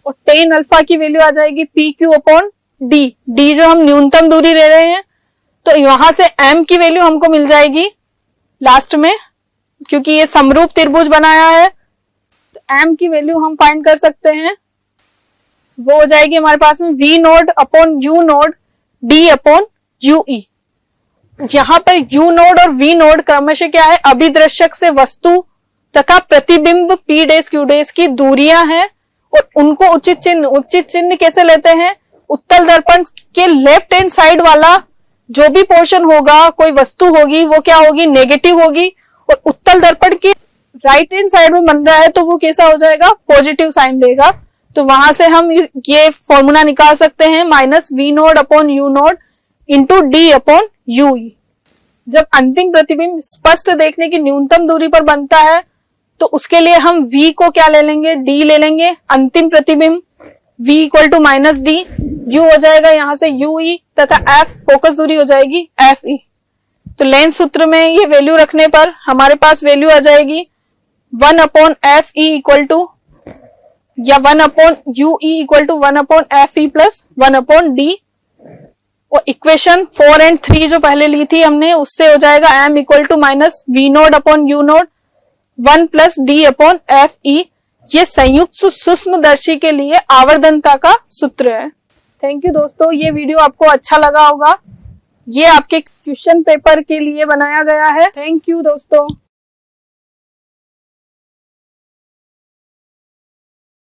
और टेन अल्फा की वैल्यू आ जाएगी P Q upon D, D जो हम न्यूनतम दूरी ले रहे हैं। तो वहां से एम की वैल्यू हमको मिल जाएगी लास्ट में, क्योंकि ये समरूप त्रिभुज बनाया है। तो एम की वैल्यू हम फाइंड कर सकते हैं, वो हो जाएगी हमारे पास में V naught upon U naught D upon U E. यहां पर यू नोड और वी नोड क्रमशः क्या है, अभिदर्शक से वस्तु तथा प्रतिबिंब पी डेस क्यू डेस की दूरियां हैं। और उनको उचित चिन्ह कैसे लेते हैं, उत्तल दर्पण के लेफ्ट हैंड साइड वाला जो भी पोर्शन होगा, कोई वस्तु होगी, वो क्या होगी, नेगेटिव होगी। और उत्तल दर्पण के राइट हैंड साइड में बन रहा है तो वो कैसा हो जाएगा, पॉजिटिव साइन देगा। तो वहां से हम ये फॉर्मूला निकाल सकते हैं minus V naught upon U naught into D upon UE। जब अंतिम प्रतिबिंब स्पष्ट देखने की न्यूनतम दूरी पर बनता है तो उसके लिए हम V को क्या ले लेंगे, D ले लेंगे। अंतिम प्रतिबिंब V equal to minus D, U हो जाएगा यहाँ से UE तथा F फोकस दूरी हो जाएगी FE। तो लेंस सूत्र में ये वैल्यू रखने पर हमारे पास वैल्यू आ जाएगी 1/FE इक्वल टू या 1/UE equal to 1/FE plus 1/D। और इक्वेशन 4 और 3 जो पहले ली थी हमने उससे हो जाएगा M equal to minus V0/U0 1 plus D/FE। ये संयुक्त सूक्ष्मदर्शी के लिए आवर्धनता का सूत्र है। थैंक यू दोस्तों, ये वीडियो आपको अच्छा लगा होगा। ये आपके क्वेश्चन पेपर के लिए बनाया गया है। थैंक यू दोस्तों।